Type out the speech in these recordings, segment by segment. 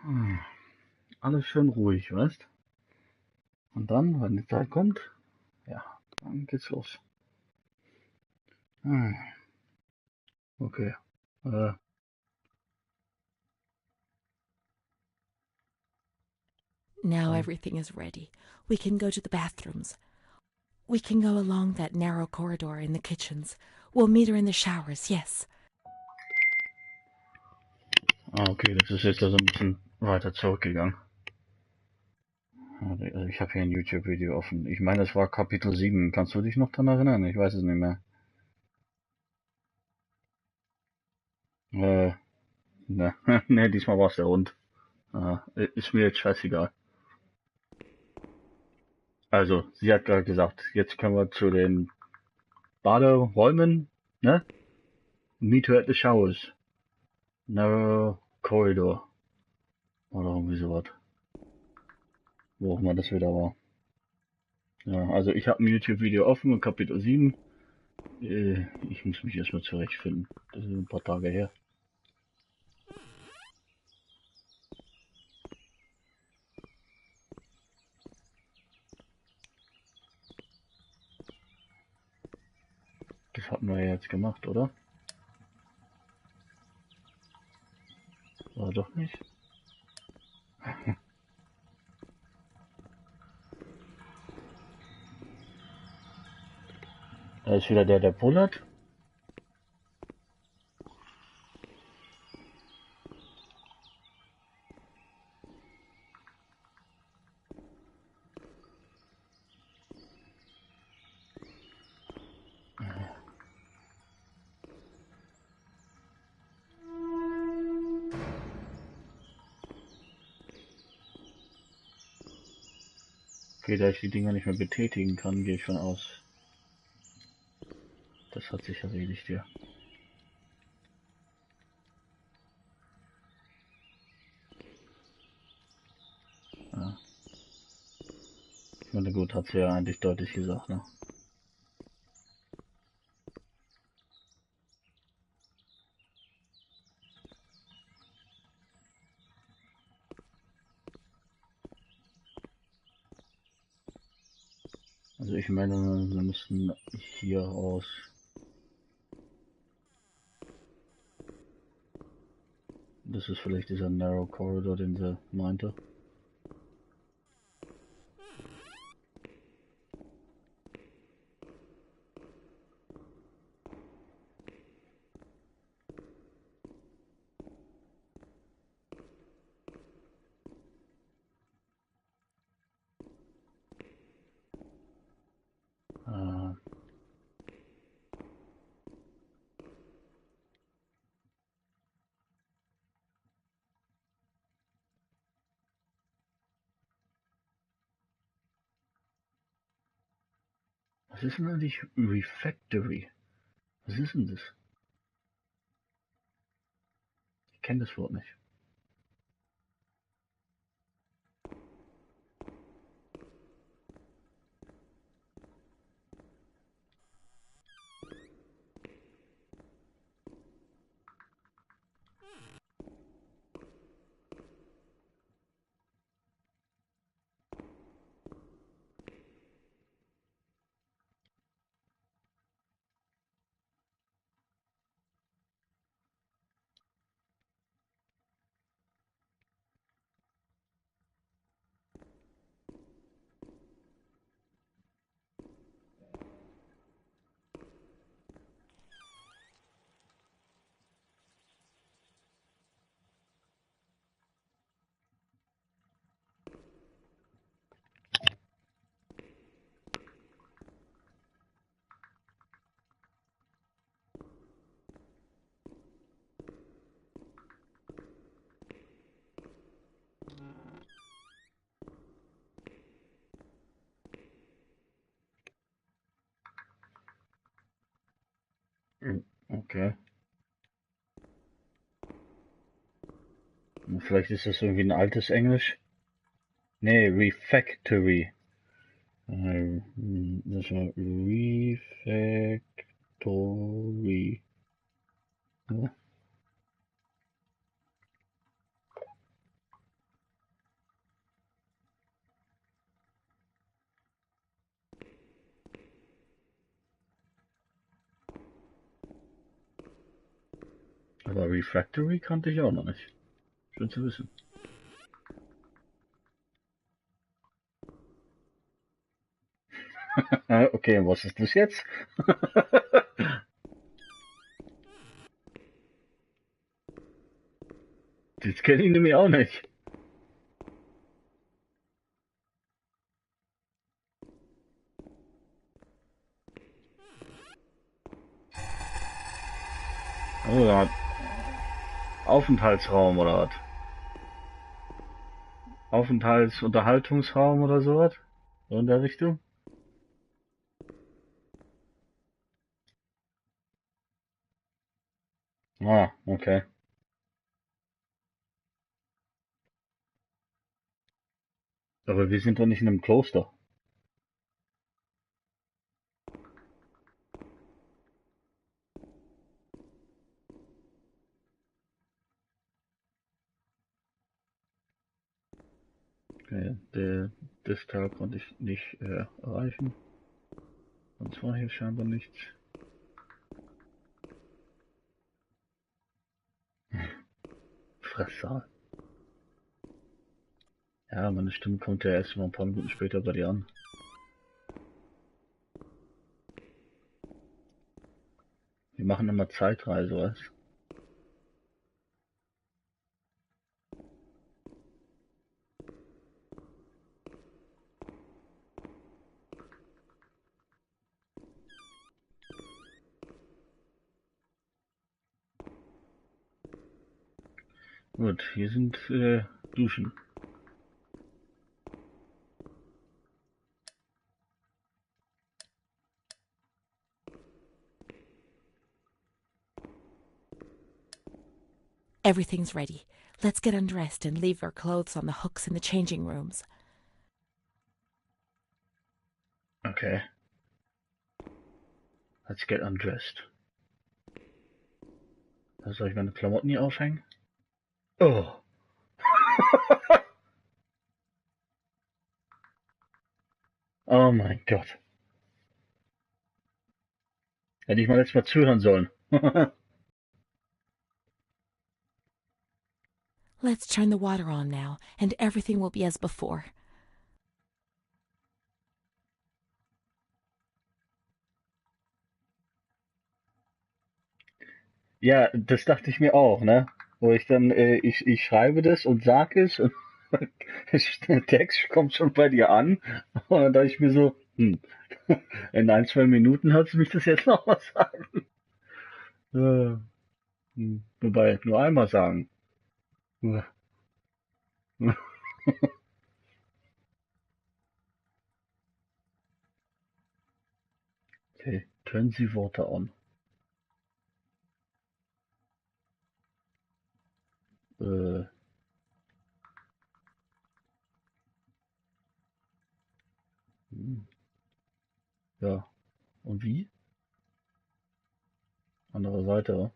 Hm, Alles schön ruhig, weißt? Und dann, wenn die Zeit kommt, ja, dann geht's los. Hm, Okay. Äh, Now dann, everything is ready. We can go to the bathrooms. We can go along that narrow corridor in the kitchens. We'll meet her in the showers, yes. okay, das ist jetzt also ein bisschen weiter zurückgegangen. Also ich habe hier ein YouTube-Video offen. Ich meine, es war Kapitel 7. Kannst du dich noch dran erinnern? Ich weiß es nicht mehr. Äh, ne, ne, diesmal war es der Hund. Ist mir jetzt scheißegal. Also, sie hat gerade gesagt, jetzt können wir zu den Baderäumen, ne? Meet her at the showers. Narrow Corridor. Oder irgendwie sowas. Wo auch immer das wieder war. Ja, also ich habe ein YouTube-Video offen und Kapitel 7. Ich muss mich erstmal zurechtfinden. Das ist ein paar Tage her. Das hatten wir ja jetzt gemacht, oder? War doch nicht. Da ist wieder der pullert. Okay, da ich die Dinger nicht mehr betätigen kann, gehe ich von aus. Das hat sich erledigt, ja. Ja. Ich meine, gut, hat sie ja eigentlich deutlich gesagt, ne? Also ich meine, wir müssten hier aus. Das ist vielleicht dieser Narrow Corridor, den sie meinte. Äh, Was ist denn eigentlich Refactory? Was ist denn das? Ich kenne das Wort nicht. Okay. Vielleicht ist das irgendwie ein altes Englisch. Nee, Refactory. Das war Refactory. Ja. Refractory kannte ich auch noch nicht. Schön zu wissen. Okay, was ist das jetzt? Das kenne ich nämlich auch nicht. Oh, ja. Aufenthaltsraum oder was? Unterhaltungsraum oder sowas? So in der Richtung? Ah, okay. Aber wir sind doch nicht in einem Kloster. Okay, das Teil konnte ich nicht erreichen. Sonst war hier scheinbar nichts. Fresssaal. Ja, meine Stimme kommt ja erst mal ein paar Minuten später bei dir an. Wir machen immer Zeitreise, was? Gut, hier sind Duschen. Everything's ready. Let's get undressed and leave our clothes on the hooks in the changing rooms. Okay. Let's get undressed. Da soll ich meine Klamotten hier aufhängen? Oh. Oh mein Gott. Hätte ich mal letztes Mal zuhören sollen. Let's turn the water on now, and everything will be as before. Ja, das dachte ich mir auch, ne? Wo ich dann, ich schreibe das und sag es und der Text kommt schon bei dir an. Und dann dachte ich mir so, in 1, 2 Minuten hörst du mich das jetzt noch mal sagen. Wobei, nur einmal sagen. Okay, turn the water on. Äh, ja, und wie? Andere Seite, wa?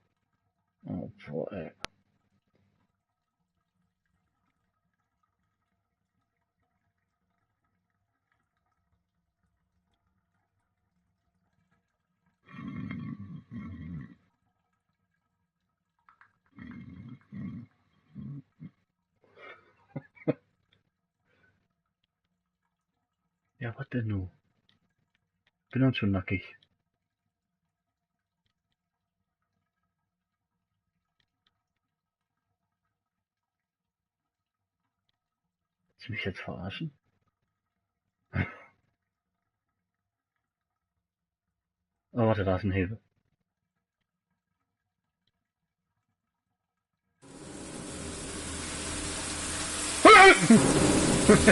Oh, boah, ey. Ja, was denn nu? Bin dann schon nackig. Willst du mich jetzt verarschen? Oh, warte, da ist ein Hebel.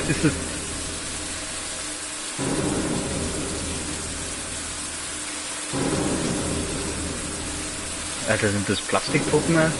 Ist es Alter, sind das Plastikpuppen, ne?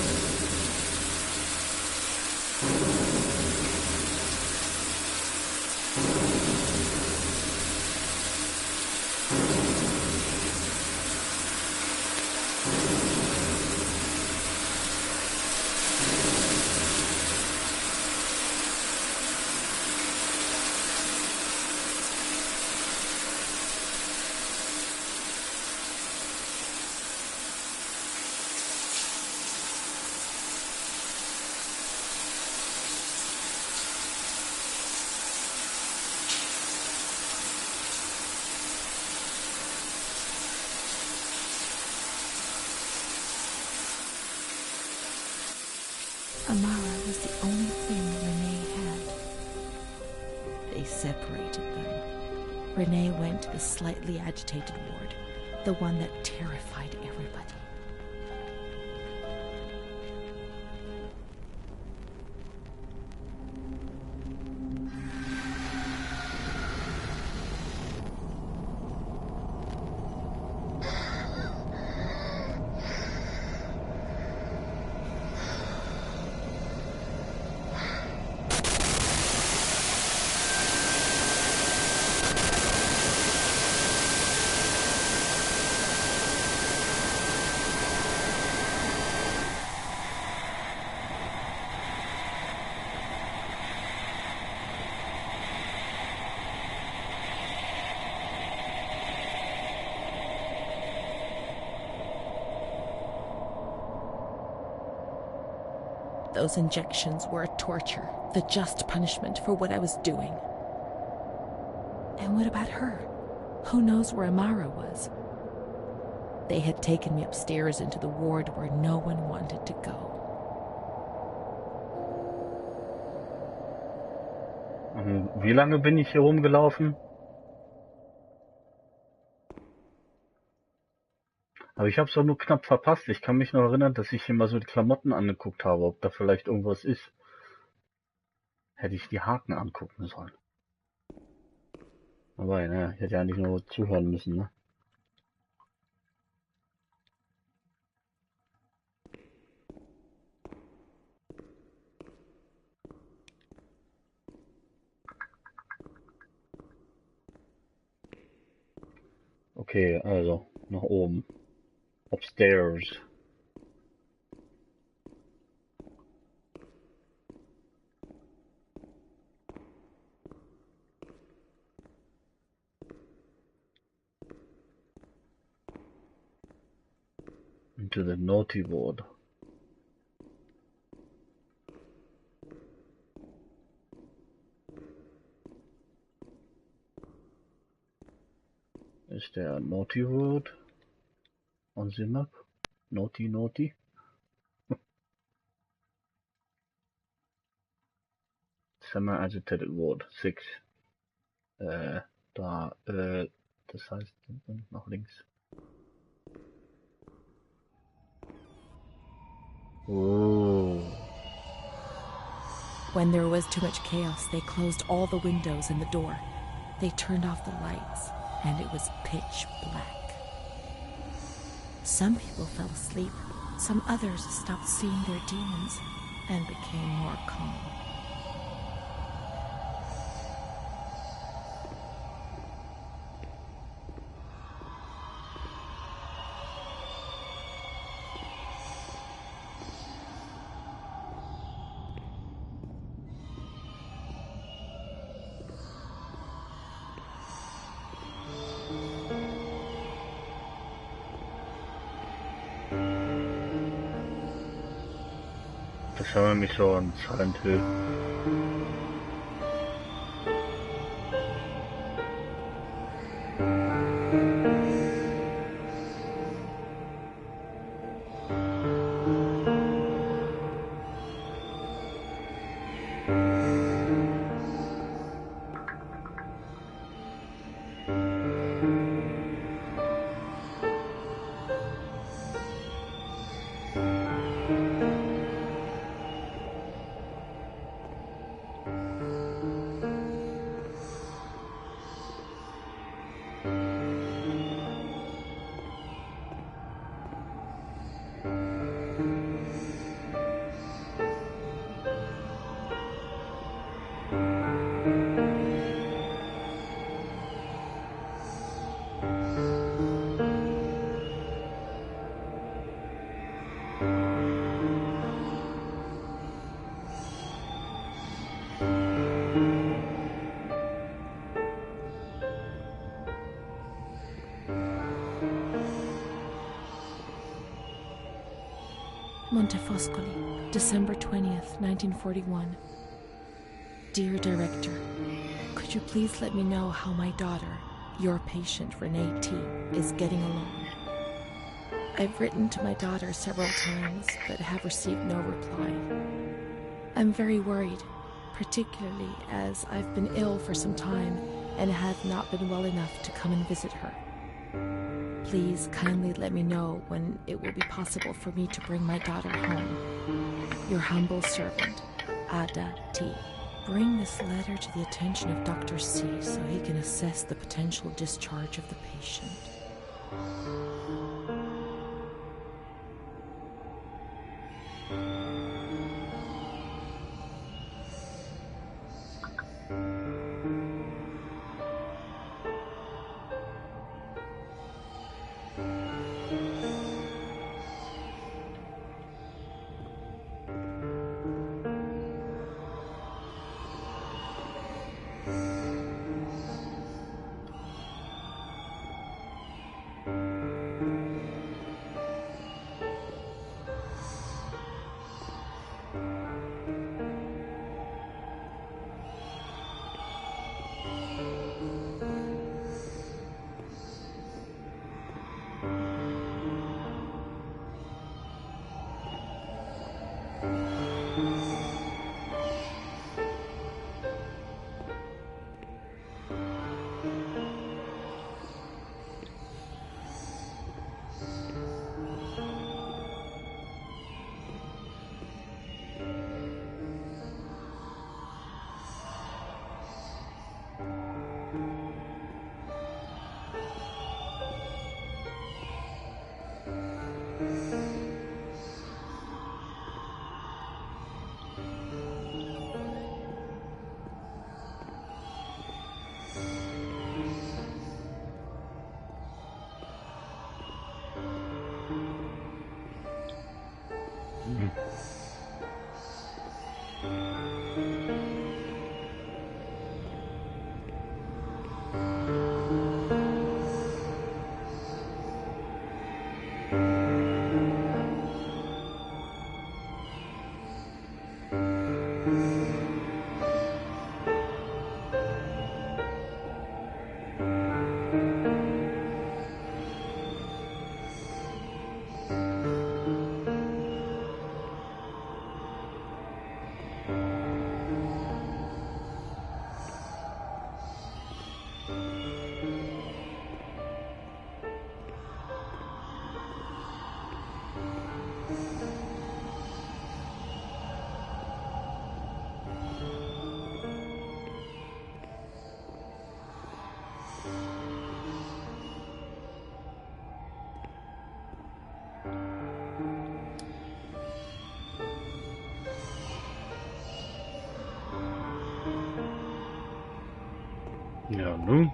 Amara was the only thing Renee had. They separated them. Renee went to the slightly agitated ward, the one that terrified everybody. Those injections were a torture, the just punishment for what I was doing. And what about her? Who knows where Amara was? They had taken me upstairs into the ward where no one wanted to go. Wie lange bin ich hier rumgelaufen? Aber ich habe es doch nur knapp verpasst. Ich kann mich noch erinnern, dass ich hier mal so die Klamotten angeguckt habe, ob da vielleicht irgendwas ist. Hätte ich die Haken angucken sollen. Aber naja, ich hätte ja eigentlich nur zuhören müssen, ne? Okay, also nach oben. Upstairs. Into the naughty ward. Ist der naughty ward on the map? Naughty, naughty. Semi-agitated ward 6. Das heißt nach links. Oh. When there was too much chaos, they closed all the windows and the door. They turned off the lights, and it was pitch black. Some people fell asleep. Some others stopped seeing their demons and became more calm. Das erinnert mich so an Silent Hill. Montefoscoli, December 20th, 1941. Dear Director, could you please let me know how my daughter, your patient Renee T., is getting along? I've written to my daughter several times, but have received no reply. I'm very worried, particularly as I've been ill for some time and have not been well enough to come and visit her. Please kindly let me know when it will be possible for me to bring my daughter home. Your humble servant, Ada T. Bring this letter to the attention of Dr. C so he can assess the potential discharge of the patient. Ja, nun.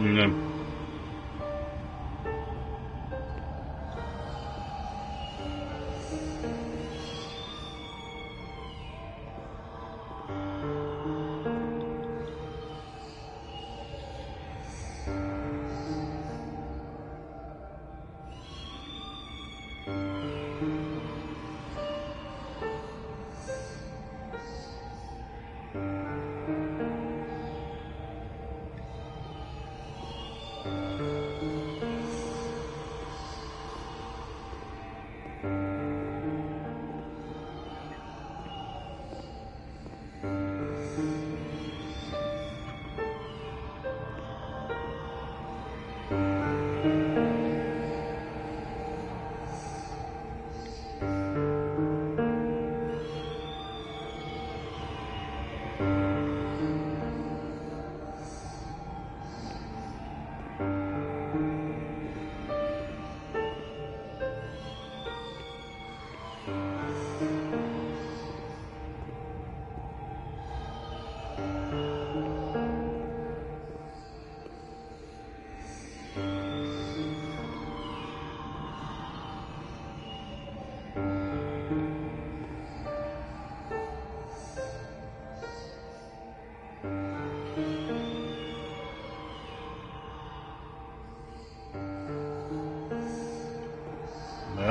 Ja.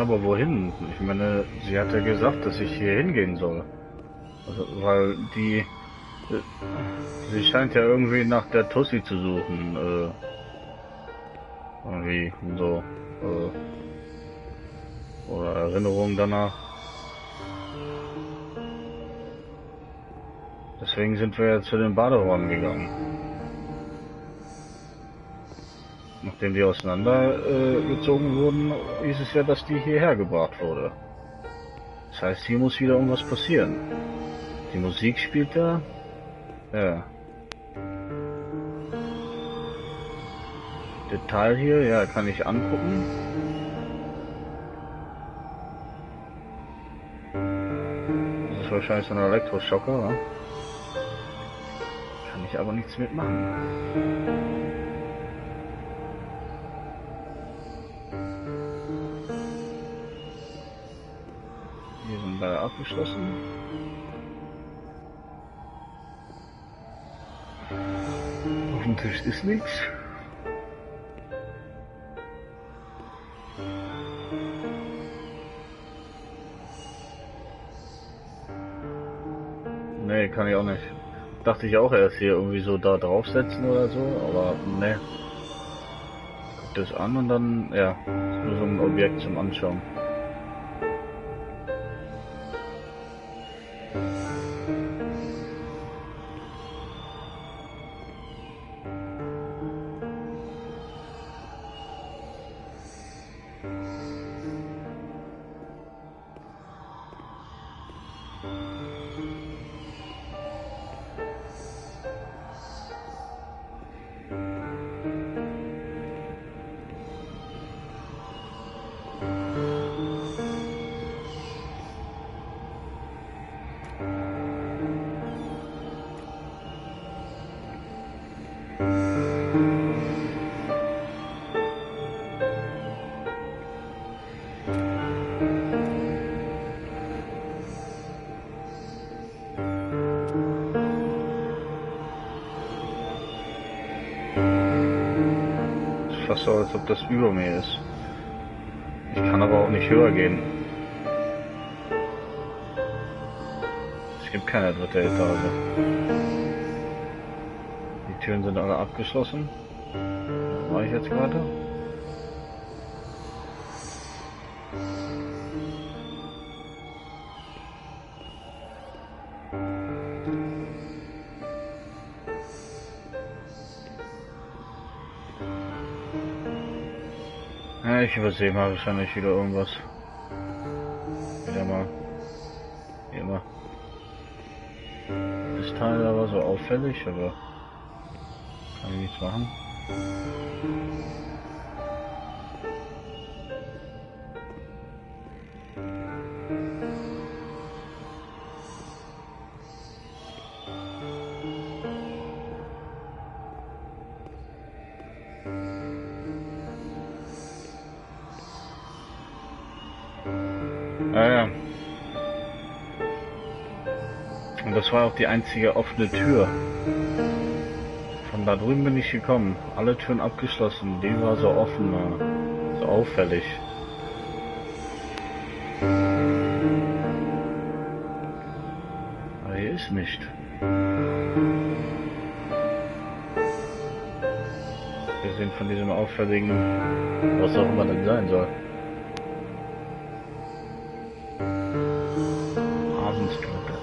aber wohin? Ich meine, sie hat ja gesagt, dass ich hier hingehen soll. Also, weil sie scheint ja irgendwie nach der Tussi zu suchen, irgendwie so, oder Erinnerungen danach. Deswegen sind wir ja zu den Baderäumen gegangen. Nachdem die auseinandergezogen wurden, hieß es ja, dass die hierher gebracht wurde. Das heißt, hier muss wieder irgendwas passieren. Die Musik spielt da. Ja. Detail hier, ja, kann ich angucken. Das ist wahrscheinlich so ein Elektroschocker, ja? Kann ich aber nichts mitmachen. Hier sind beide abgeschlossen. Auf dem Tisch ist nichts. Nee, kann ich auch nicht. Dachte ich auch erst hier irgendwie so da draufsetzen oder so, aber ne. Guck das an und dann, ja, ist nur so ein Objekt zum Anschauen. Fast so, als ob das über mir ist. Ich kann aber auch nicht höher gehen. Es gibt keine dritte Etage. Die Türen sind alle abgeschlossen. Da war ich jetzt gerade. Ja, ich übersehe mal wahrscheinlich wieder irgendwas. Wieder mal. Wie immer. Das Teil da war so auffällig, aber kann ich nichts machen. Ja. Und das war auch die einzige offene Tür. Von da drüben bin ich gekommen. Alle Türen abgeschlossen. Die war so offen, so auffällig. Aber hier ist nicht. Wir sind von diesem auffälligen, was auch immer das sein soll. Hasenstruppe.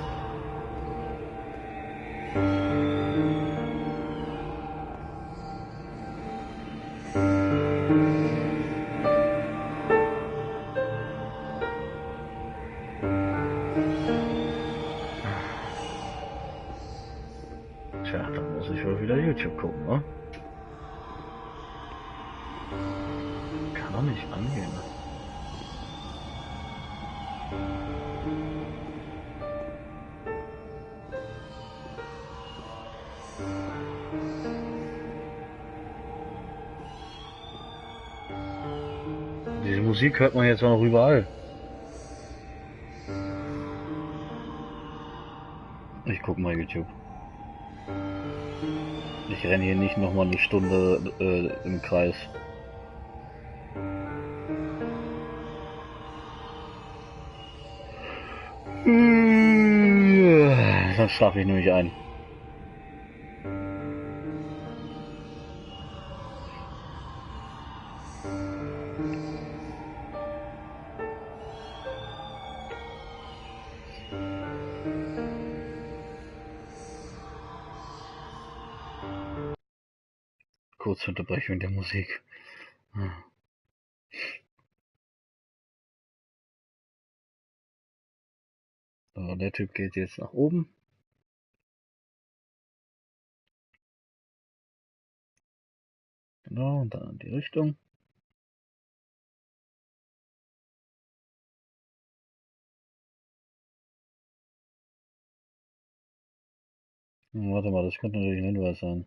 Tja, dann muss ich wohl wieder YouTube gucken, ne? Kann doch nicht angehen. Diese Musik hört man jetzt auch noch überall. Ich guck mal YouTube. Ich renne hier nicht noch mal eine Stunde im Kreis. Sonst schlafe ich nämlich ein. Kurze Unterbrechung der Musik. So, der Typ geht jetzt nach oben. Genau, und dann in die Richtung. Warte mal, das könnte natürlich ein Hinweis sein.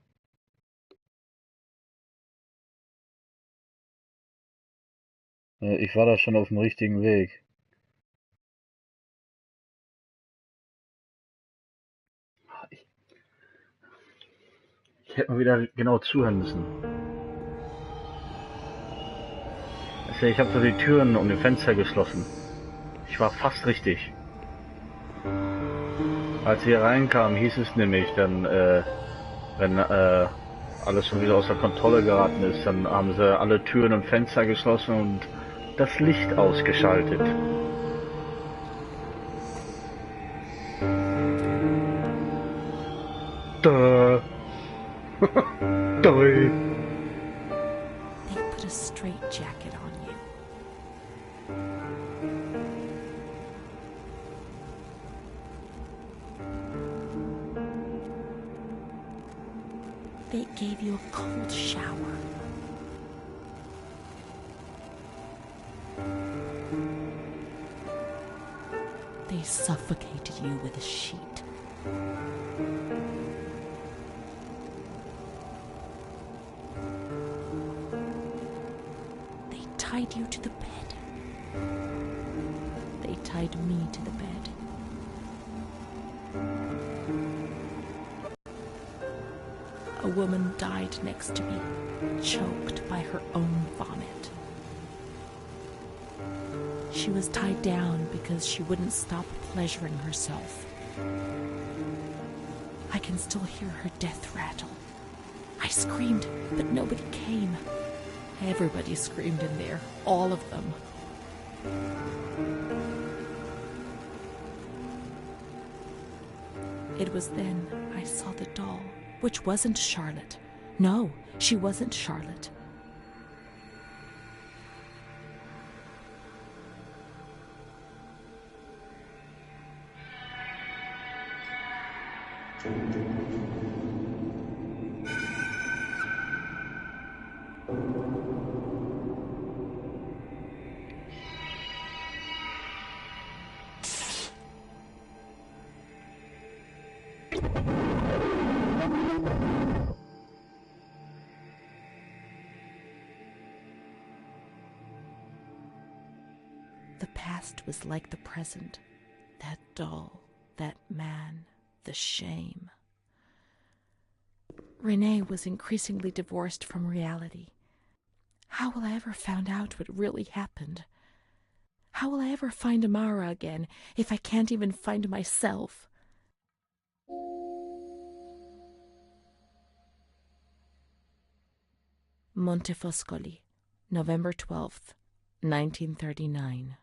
Ich war da schon auf dem richtigen Weg. Ich hätte mal wieder genau zuhören müssen. Also ich habe so die Türen und die Fenster geschlossen. Ich war fast richtig. Als wir reinkamen, hieß es nämlich dann, wenn alles schon wieder außer Kontrolle geraten ist, dann haben sie alle Türen und Fenster geschlossen und das Licht ausgeschaltet. Duh. They put a straitjacket on you. They gave you a cold shower. They suffocated you with a sheet. They tied you to the bed. They tied me to the bed. A woman died next to me, choked by her own vomit. She was tied down because she wouldn't stop pleasuring herself. I can still hear her death rattle. I screamed, but nobody came. Everybody screamed in there, all of them. It was then I saw the doll, which wasn't Charlotte. No, she wasn't Charlotte. The past was like the present. That doll, that man, the shame. Renee was increasingly divorced from reality. How will I ever find out what really happened? How will I ever find Amara again if I can't even find myself? Montefoscoli, November 12th, 1939.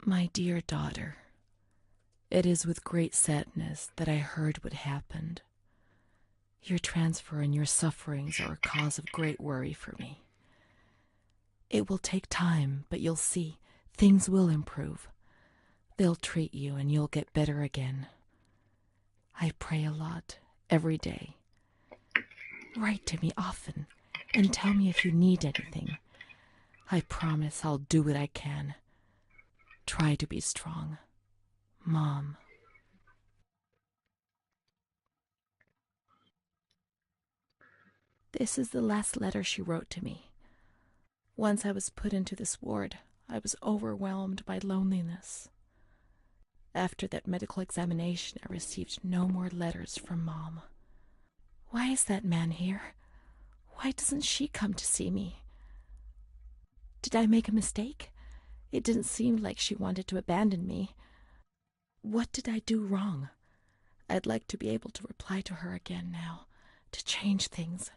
My dear daughter, it is with great sadness that I heard what happened. Your transfer and your sufferings are a cause of great worry for me. It will take time, but you'll see, things will improve. They'll treat you and you'll get better again. I pray a lot, every day. Write to me often and tell me if you need anything. I promise I'll do what I can. Try to be strong. Mom. This is the last letter she wrote to me. Once I was put into this ward, I was overwhelmed by loneliness. After that medical examination, I received no more letters from Mom. Why is that man here? Why doesn't she come to see me? Did I make a mistake? It didn't seem like she wanted to abandon me. What did I do wrong? I'd like to be able to reply to her again now, to change things.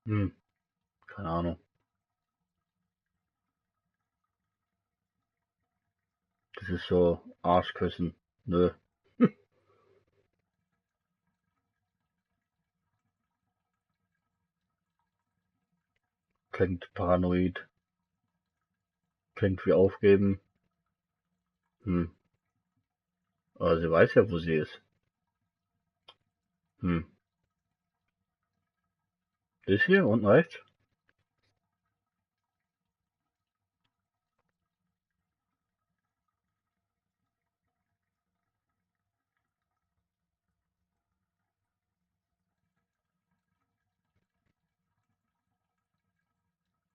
Keine Ahnung. Das ist so Arschküssen. Nö. Klingt paranoid. Klingt wie aufgeben. Aber sie weiß ja, wo sie ist. Das hier unten rechts?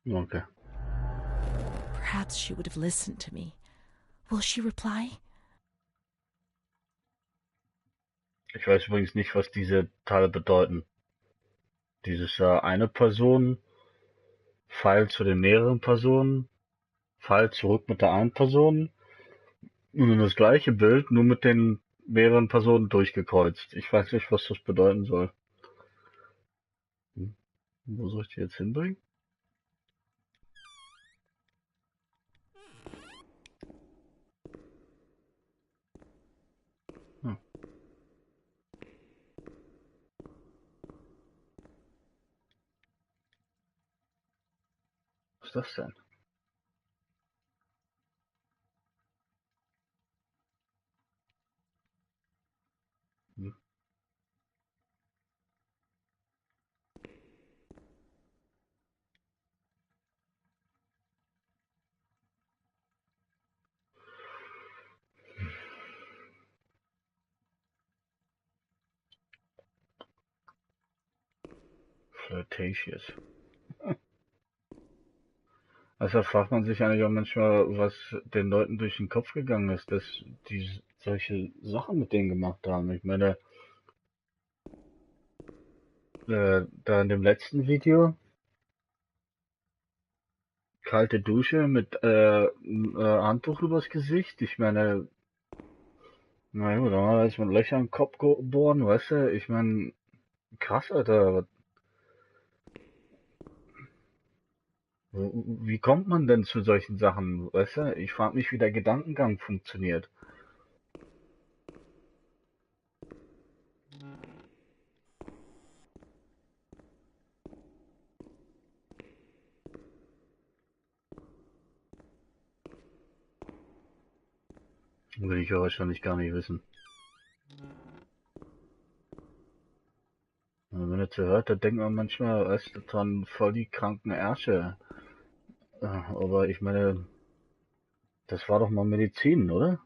Okay. Perhaps she would have listened to me. Will she reply? Ich weiß übrigens nicht, was diese Teile bedeuten. Dieses eine Person, Pfeil zu den mehreren Personen, Pfeil zurück mit der einen Person und dann das gleiche Bild, nur mit den mehreren Personen durchgekreuzt. Ich weiß nicht, was das bedeuten soll. Wo soll ich die jetzt hinbringen? Hm. Was ist das denn? Flirtatious. Also fragt man sich eigentlich auch manchmal, was den Leuten durch den Kopf gegangen ist, dass die solche Sachen mit denen gemacht haben. Ich meine, da in dem letzten Video, kalte Dusche mit Handtuch übers Gesicht. Ich meine, na gut, da ist mit Löcher im Kopf geboren, weißt du? Ich meine, krass, Alter. Wie kommt man denn zu solchen Sachen, weißt du? Ich frage mich, wie der Gedankengang funktioniert. Will ich ja wahrscheinlich gar nicht wissen. Und wenn er so hört, da denkt man manchmal, weißt du, dran voll die kranken Ärsche. Aber ich meine, das war doch mal Medizin, oder?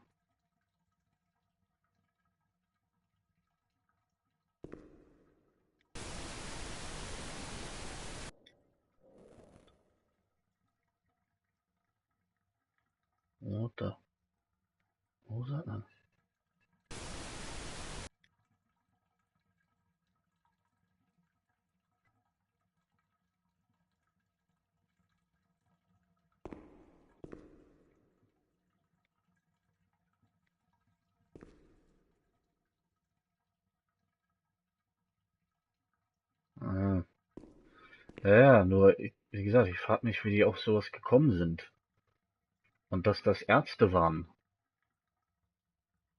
Oder? Wo sagt man? Ah. Ja, nur, wie gesagt, ich frage mich, wie die auf sowas gekommen sind. Und dass das Ärzte waren.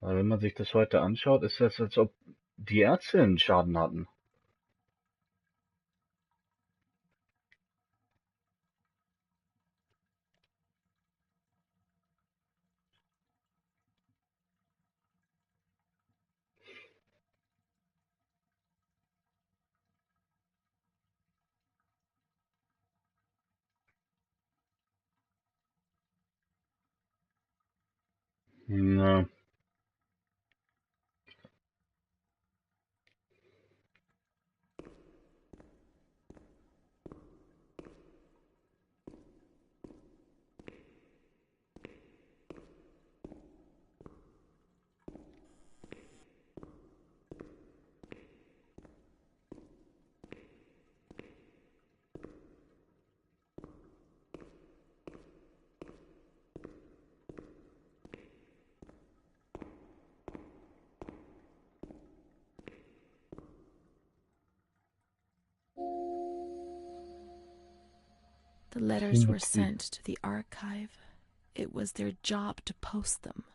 Weil wenn man sich das heute anschaut, ist das, als ob die Ärzte einen Schaden hatten. Na, The letters were sent to the archive. It was their job to post them.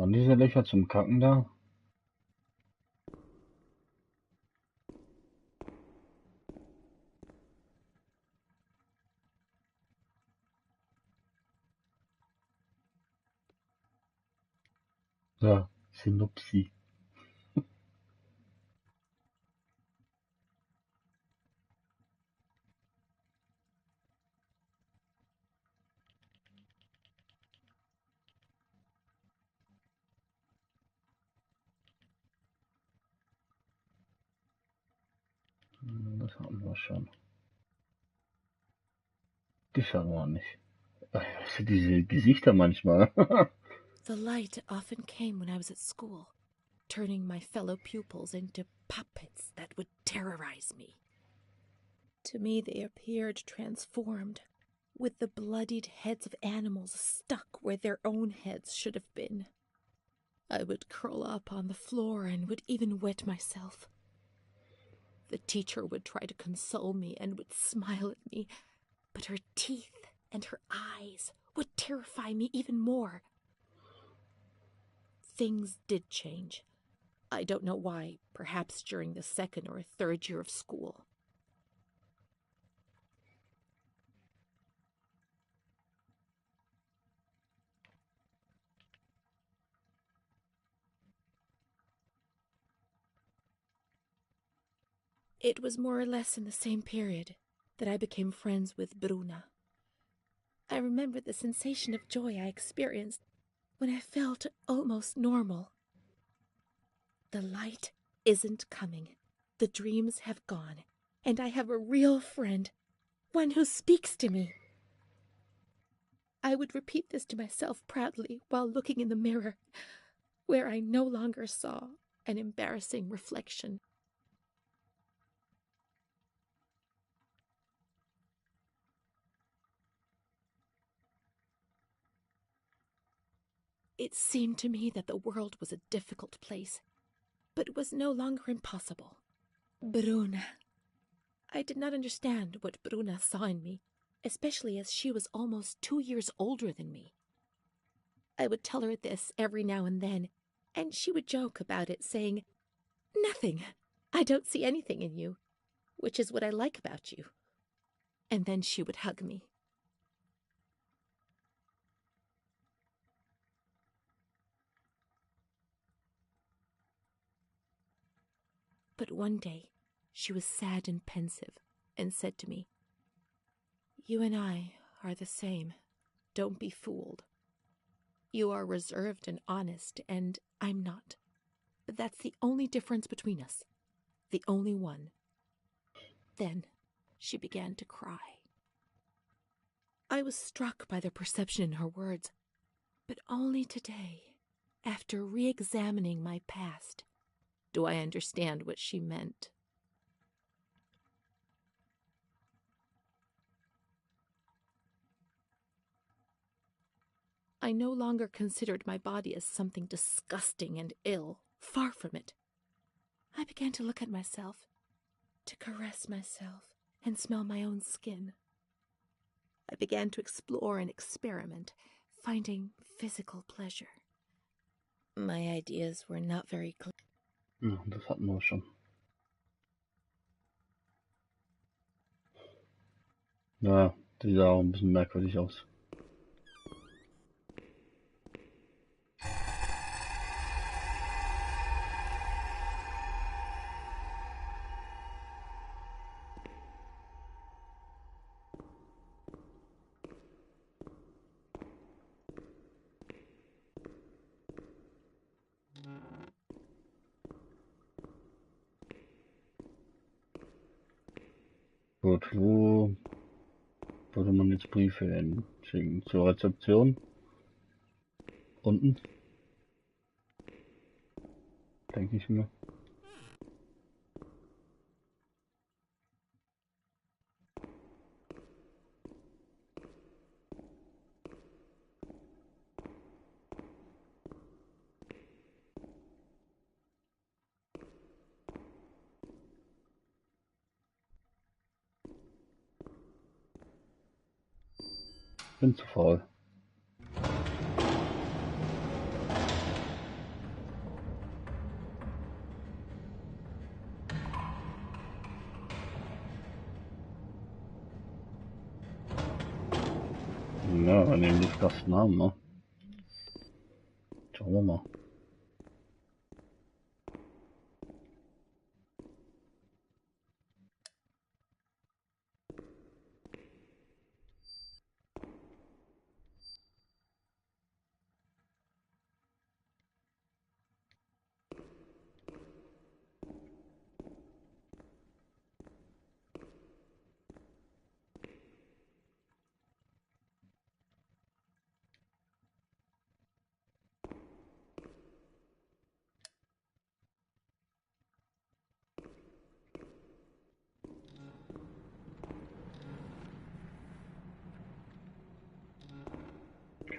waren diese Löcher zum Kacken da? Ja, Synopsie. Das hatten wir schon. Die schauen wir nicht. Weißt du, diese Gesichter manchmal. The light often came when I was at school, turning my fellow pupils into puppets that would terrorize me. To me, they appeared transformed, with the bloodied heads of animals stuck where their own heads should have been. I would curl up on the floor and would even wet myself. The teacher would try to console me and would smile at me, but her teeth and her eyes would terrify me even more. Things did change. I don't know why, perhaps during the second or third year of school. It was more or less in the same period that I became friends with Bruna. I remember the sensation of joy I experienced when I felt almost normal. The light isn't coming. The dreams have gone, and I have a real friend, one who speaks to me. I would repeat this to myself proudly while looking in the mirror, where I no longer saw an embarrassing reflection. It seemed to me that the world was a difficult place, but it was no longer impossible. Bruna. I did not understand what Bruna saw in me, especially as she was almost 2 years older than me. I would tell her this every now and then, and she would joke about it, saying, "Nothing. I don't see anything in you, which is what I like about you." And then she would hug me. But one day, she was sad and pensive, and said to me, "You and I are the same. Don't be fooled. You are reserved and honest, and I'm not. But that's the only difference between us. The only one." Then she began to cry. I was struck by the perception in her words, but only today, after re-examining my past, do I understand what she meant. I no longer considered my body as something disgusting and ill. Far from it. I began to look at myself, to caress myself, and smell my own skin. I began to explore and experiment, finding physical pleasure. My ideas were not very clear. Ja, das hatten wir schon. Ja, die sah auch ein bisschen merkwürdig aus. Gut, wo würde man jetzt Briefe hinschicken? Zur Rezeption? Unten? Denke ich mir. Bin zu faul. Ja, wenn den Luftkasten haben, ne? Schauen wir mal.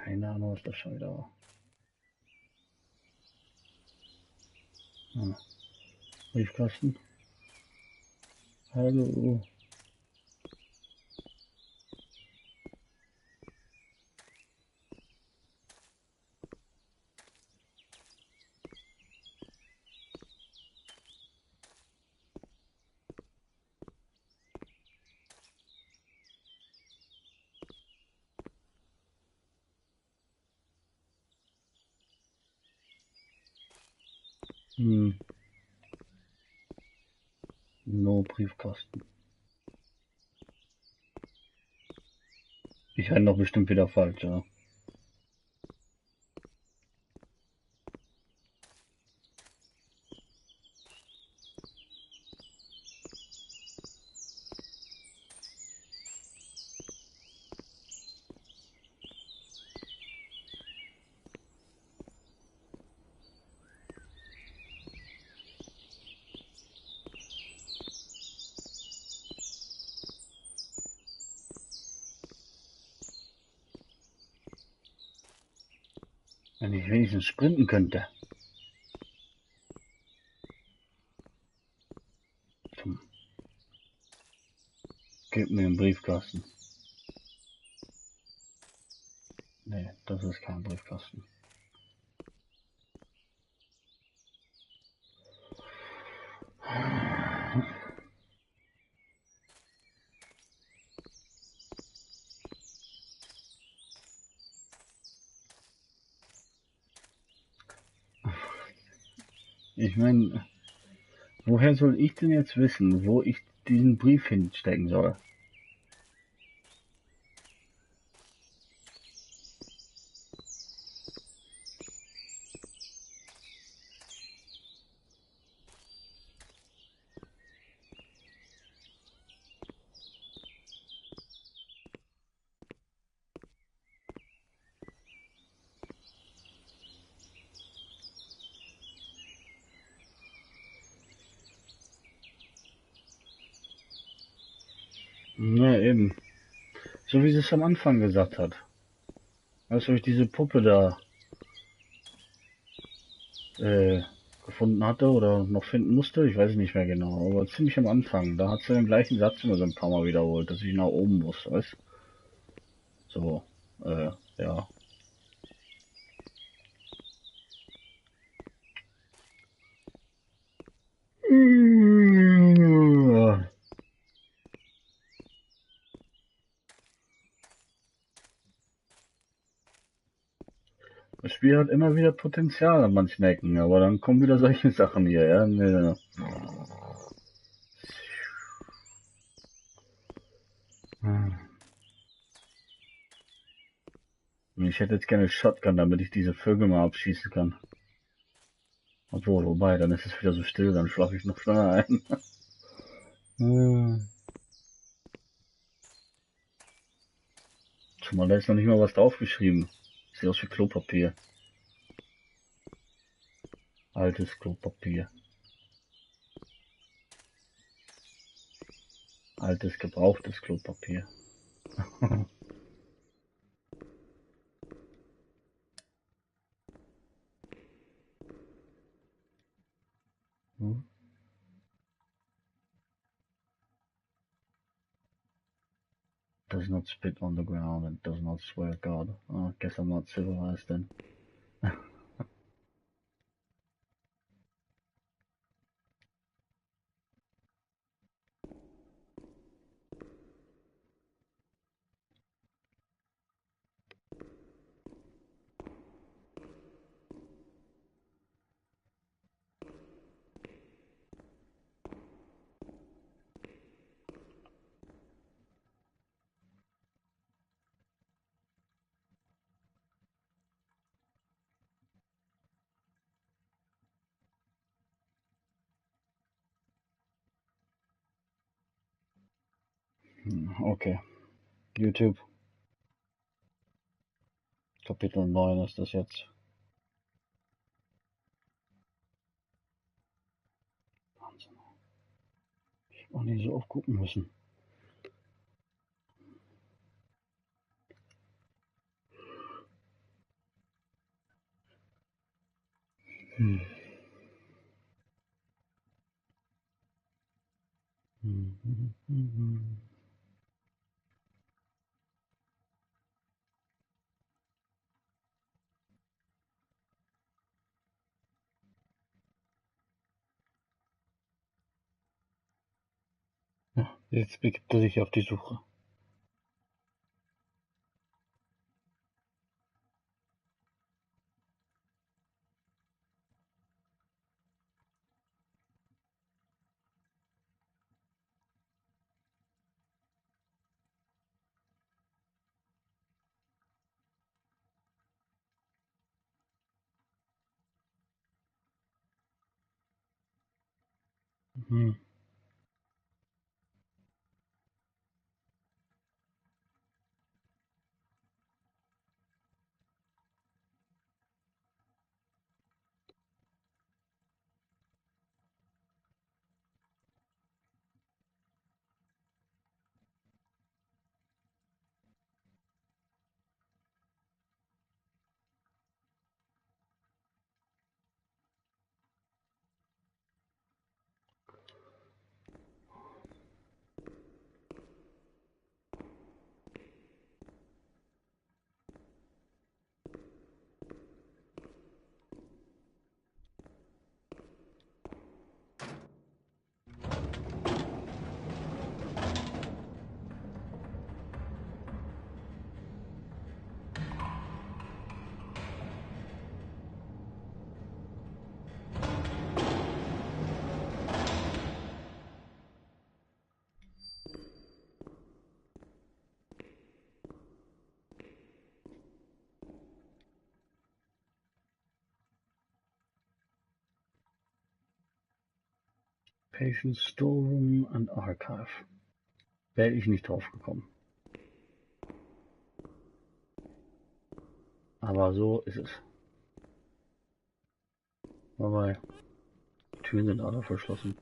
Keine Ahnung, was das schon wieder war. Ah, Briefkasten. Hallo. No Briefkasten. Ich renne doch bestimmt wieder falsch, ja. Wenn ich wenigstens sprinten könnte. Gib mir den Briefkasten. Nee. Das ist kein Briefkasten. Ich meine, woher soll ich denn jetzt wissen, wo ich diesen Brief hinstecken soll? Ja, eben. So wie sie es am Anfang gesagt hat. Als ich diese Puppe da gefunden hatte oder noch finden musste, ich weiß es nicht mehr genau, aber ziemlich am Anfang, da hat sie den gleichen Satz immer so ein paar Mal wiederholt, dass ich nach oben muss, weißt? So, ja. Das Spiel hat immer wieder Potenzial an manchen Ecken, aber dann kommen wieder solche Sachen hier, ja. Nee. Ich hätte jetzt gerne Shotgun, damit ich diese Vögel mal abschießen kann. Obwohl, wobei, dann ist es wieder so still, dann schlafe ich noch schneller ein. Zumal da ist noch nicht mal was draufgeschrieben. Sieht aus wie Klopapier. Altes Klopapier. Altes, gebrauchtes Klopapier. Hm? Does not spit on the ground and does not swear God. I guess I'm not civilized then. Okay. YouTube. Kapitel 9 ist das jetzt. Wahnsinn. Ich hätte auch nicht so oft gucken müssen. Hm. Ja, jetzt begibt er sich auf die Suche. Hm. Patient Storeroom and Archive. Wäre ich nicht drauf gekommen. Aber so ist es. Wobei, die Türen sind alle verschlossen.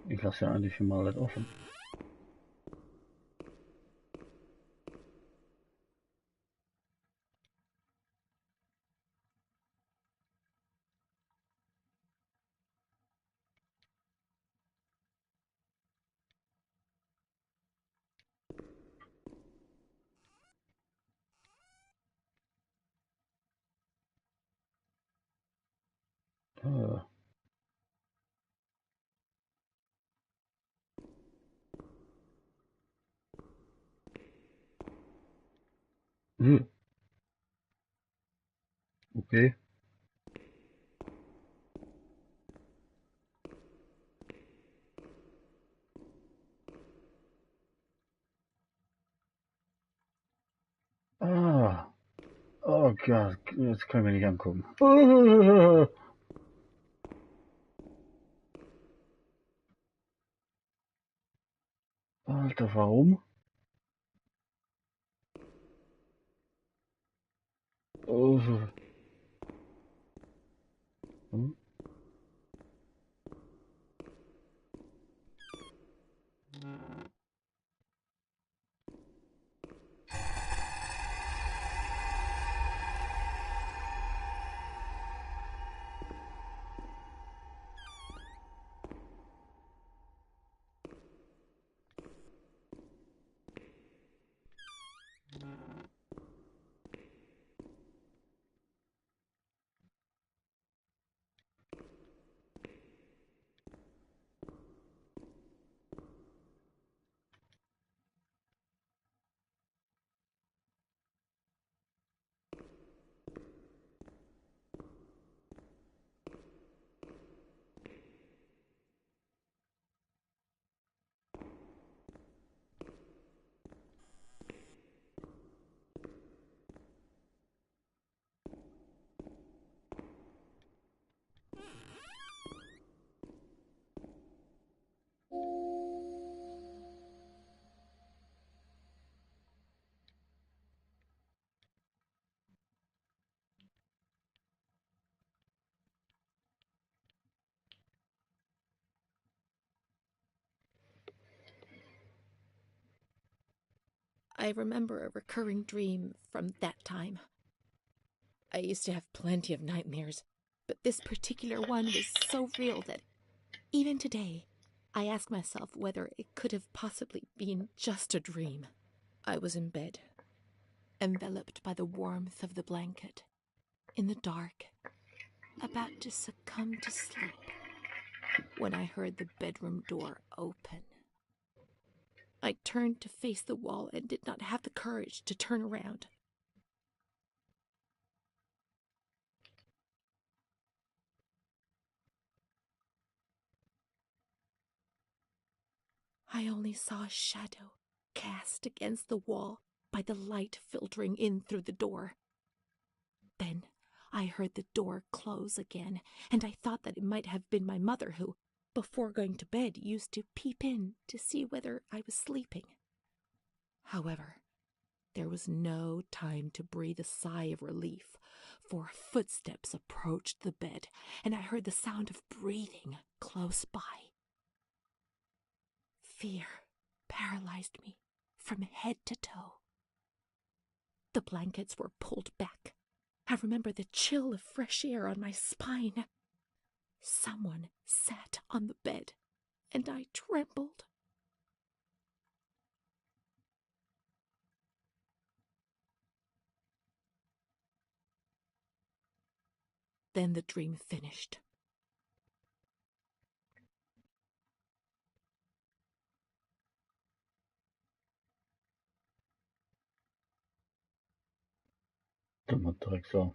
Ich lasse ja eigentlich immer alles offen. Äh. Okay. Ah. Oh Gott, jetzt können wir nicht angucken. Alter, warum? Oh. Hm? I remember a recurring dream from that time. I used to have plenty of nightmares, but this particular one was so real that even today, I ask myself whether it could have possibly been just a dream. I was in bed, enveloped by the warmth of the blanket, in the dark, about to succumb to sleep, when I heard the bedroom door open. I turned to face the wall and did not have the courage to turn around. I only saw a shadow cast against the wall by the light filtering in through the door. Then I heard the door close again, and I thought that it might have been my mother who, before going to bed, used to peep in to see whether I was sleeping. However, there was no time to breathe a sigh of relief, for footsteps approached the bed, and I heard the sound of breathing close by. Fear paralyzed me from head to toe. The blankets were pulled back. I remember the chill of fresh air on my spine. Someone sat on the bed, and I trembled. Then the dream finished. Dummer Drecksau.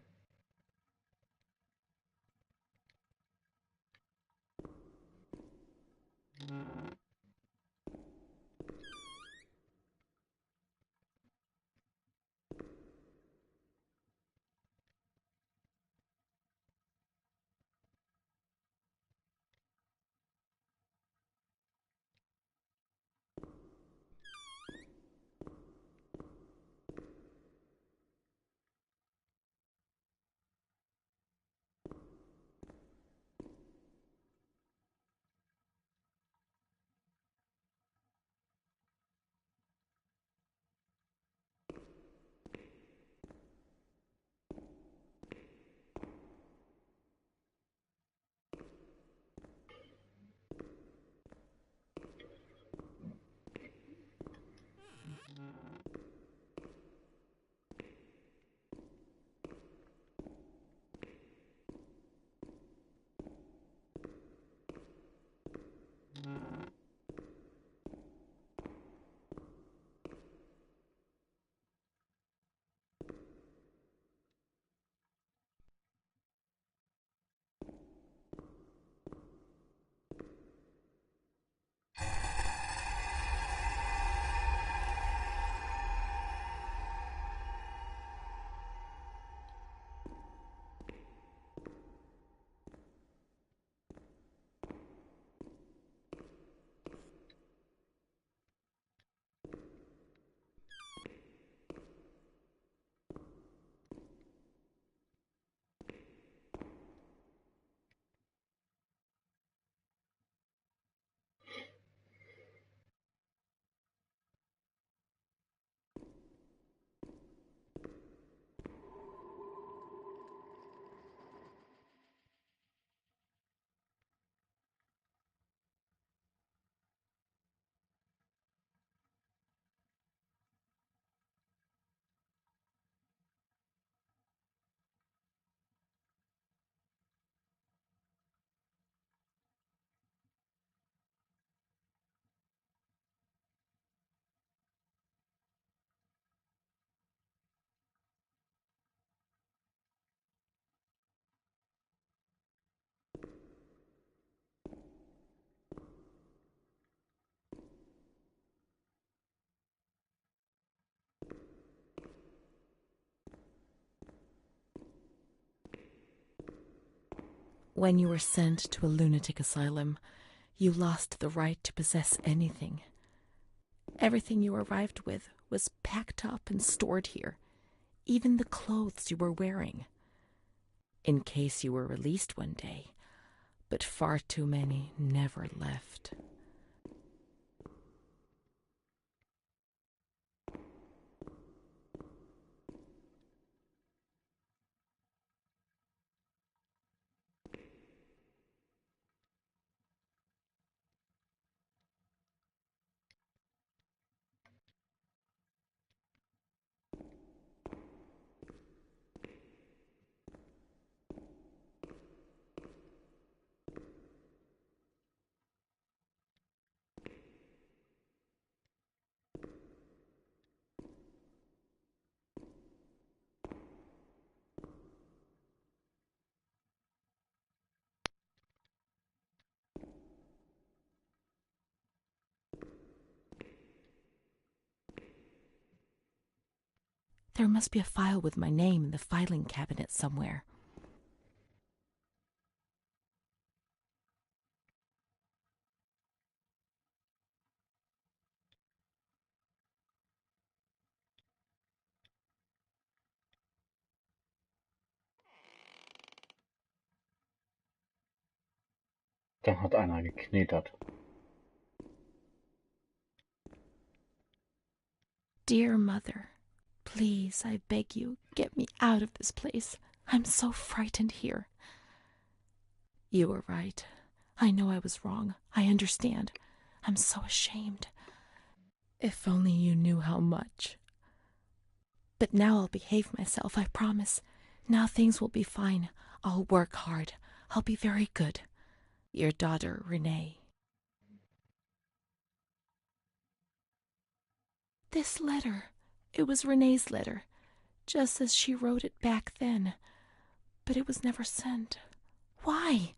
When you were sent to a lunatic asylum, you lost the right to possess anything. Everything you arrived with was packed up and stored here, even the clothes you were wearing, in case you were released one day, but far too many never left. There must be a file with my name in the filing cabinet somewhere. Da hat einer geknetert. Dear Mother, please, I beg you, get me out of this place. I'm so frightened here. You were right. I know I was wrong. I understand. I'm so ashamed. If only you knew how much. But now I'll behave myself, I promise. Now things will be fine. I'll work hard. I'll be very good. Your daughter, Renee. This letter. It was Renee's letter, just as she wrote it back then. But it was never sent. Why?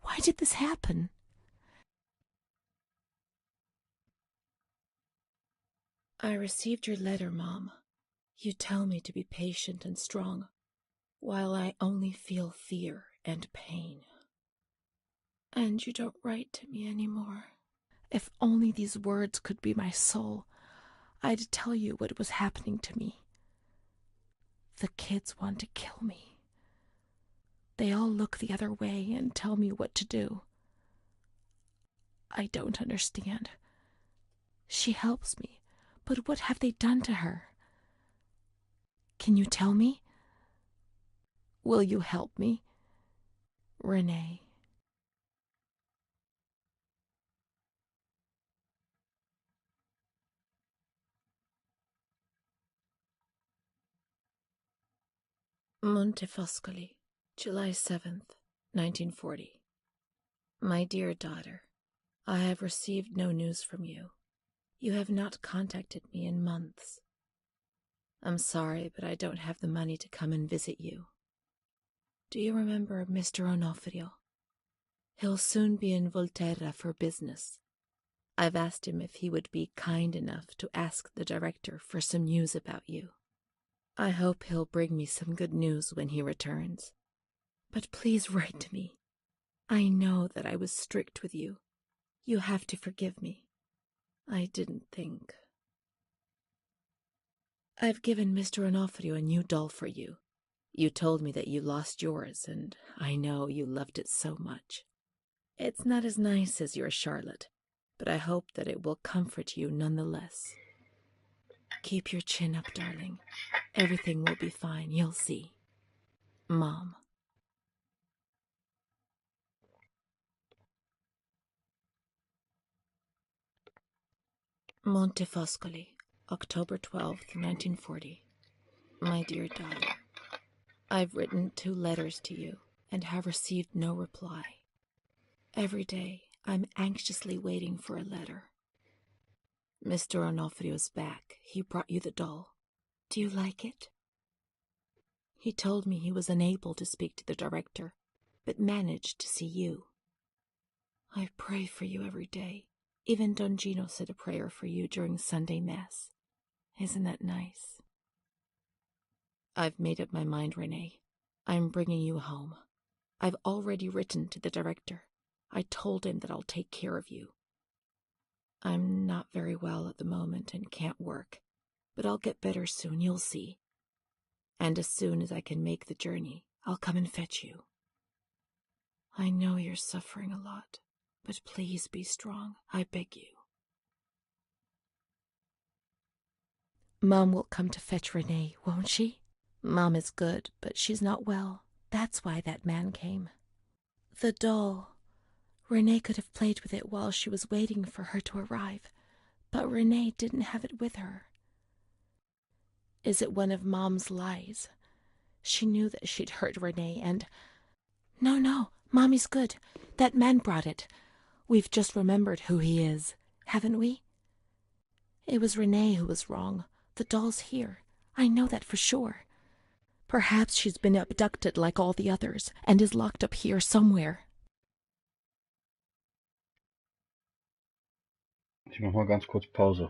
Why did this happen? I received your letter, Mom. You tell me to be patient and strong, while I only feel fear and pain. And you don't write to me anymore. If only these words could be my soul, I'd tell you what was happening to me. The kids want to kill me. They all look the other way and tell me what to do. I don't understand. She helps me, but what have they done to her? Can you tell me? Will you help me? Renee. Montefoscoli, July 7th, 1940. My dear daughter, I have received no news from you. You have not contacted me in months. I'm sorry, but I don't have the money to come and visit you. Do you remember Mr. Onofrio? He'll soon be in Volterra for business. I've asked him if he would be kind enough to ask the director for some news about you. I hope he'll bring me some good news when he returns. But please write to me. I know that I was strict with you. You have to forgive me. I didn't think. I've given Mr. Onofrio a new doll for you. You told me that you lost yours, and I know you loved it so much. It's not as nice as your Charlotte, but I hope that it will comfort you nonetheless. Keep your chin up, darling. Everything will be fine, you'll see. Mom. Montefoscoli, October 12th, 1940. My dear daughter, I've written 2 letters to you and have received no reply. Every day, I'm anxiously waiting for a letter. Mr. Onofrio's back. He brought you the doll. Do you like it? He told me he was unable to speak to the director, but managed to see you. I pray for you every day. Even Don Gino said a prayer for you during Sunday Mass. Isn't that nice? I've made up my mind, Renee. I'm bringing you home. I've already written to the director. I told him that I'll take care of you. I'm not very well at the moment and can't work, but I'll get better soon, you'll see. And as soon as I can make the journey, I'll come and fetch you. I know you're suffering a lot, but please be strong, I beg you. Mom will come to fetch Renee, won't she? Mom is good, but she's not well. That's why that man came. The doll. Renee could have played with it while she was waiting for her to arrive, but Renee didn't have it with her. Is it one of Mom's lies? She knew that she'd hurt Renee and... No, Mommy's good. That man brought it. We've just remembered who he is, haven't we? It was Renee who was wrong. The doll's here. I know that for sure. Perhaps she's been abducted like all the others and is locked up here somewhere. Ich mach mal ganz kurz Pause.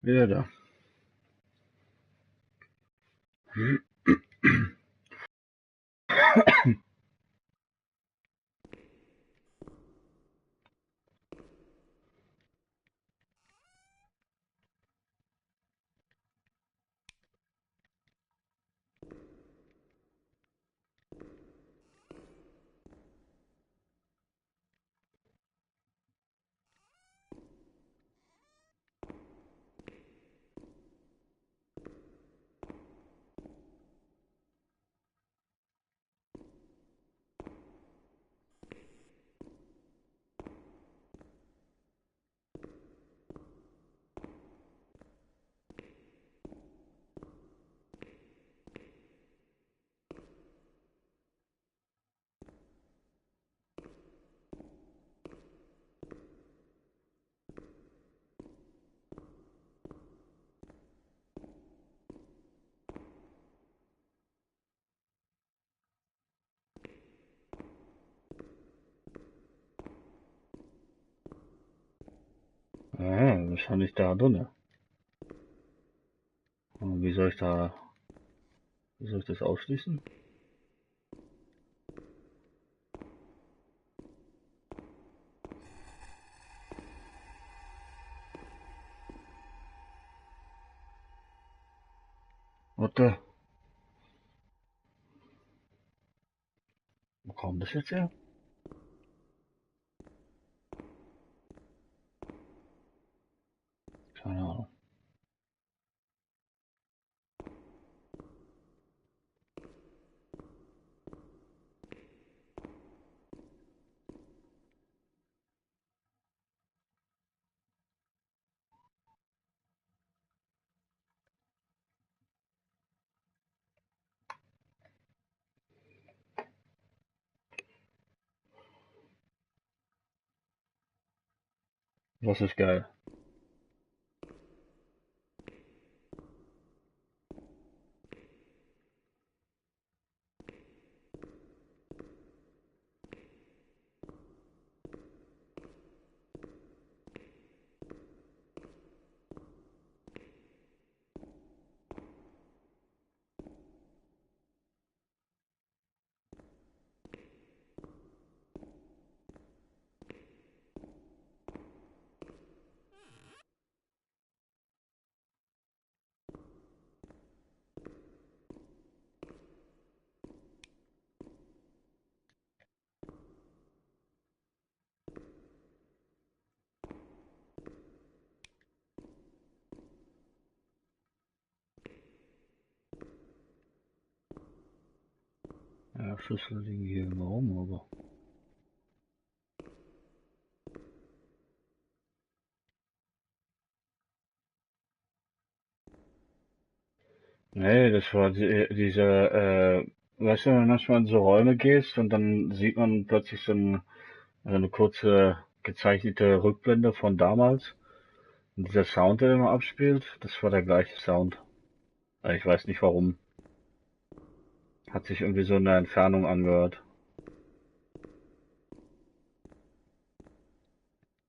Wieder da. Wahrscheinlich da drin. Und wie soll ich das ausschließen? Warte, wo kommt das jetzt her? Keine Ahnung. Was ist geil? Ja, Schlüssel liegen hier immer rum, aber. Nee, das war weißt du, wenn du manchmal in so Räume gehst und dann sieht man plötzlich so eine kurze gezeichnete Rückblende von damals. Und dieser Sound, der immer abspielt, das war der gleiche Sound. Ich weiß nicht warum. Hat sich irgendwie so in der Entfernung angehört.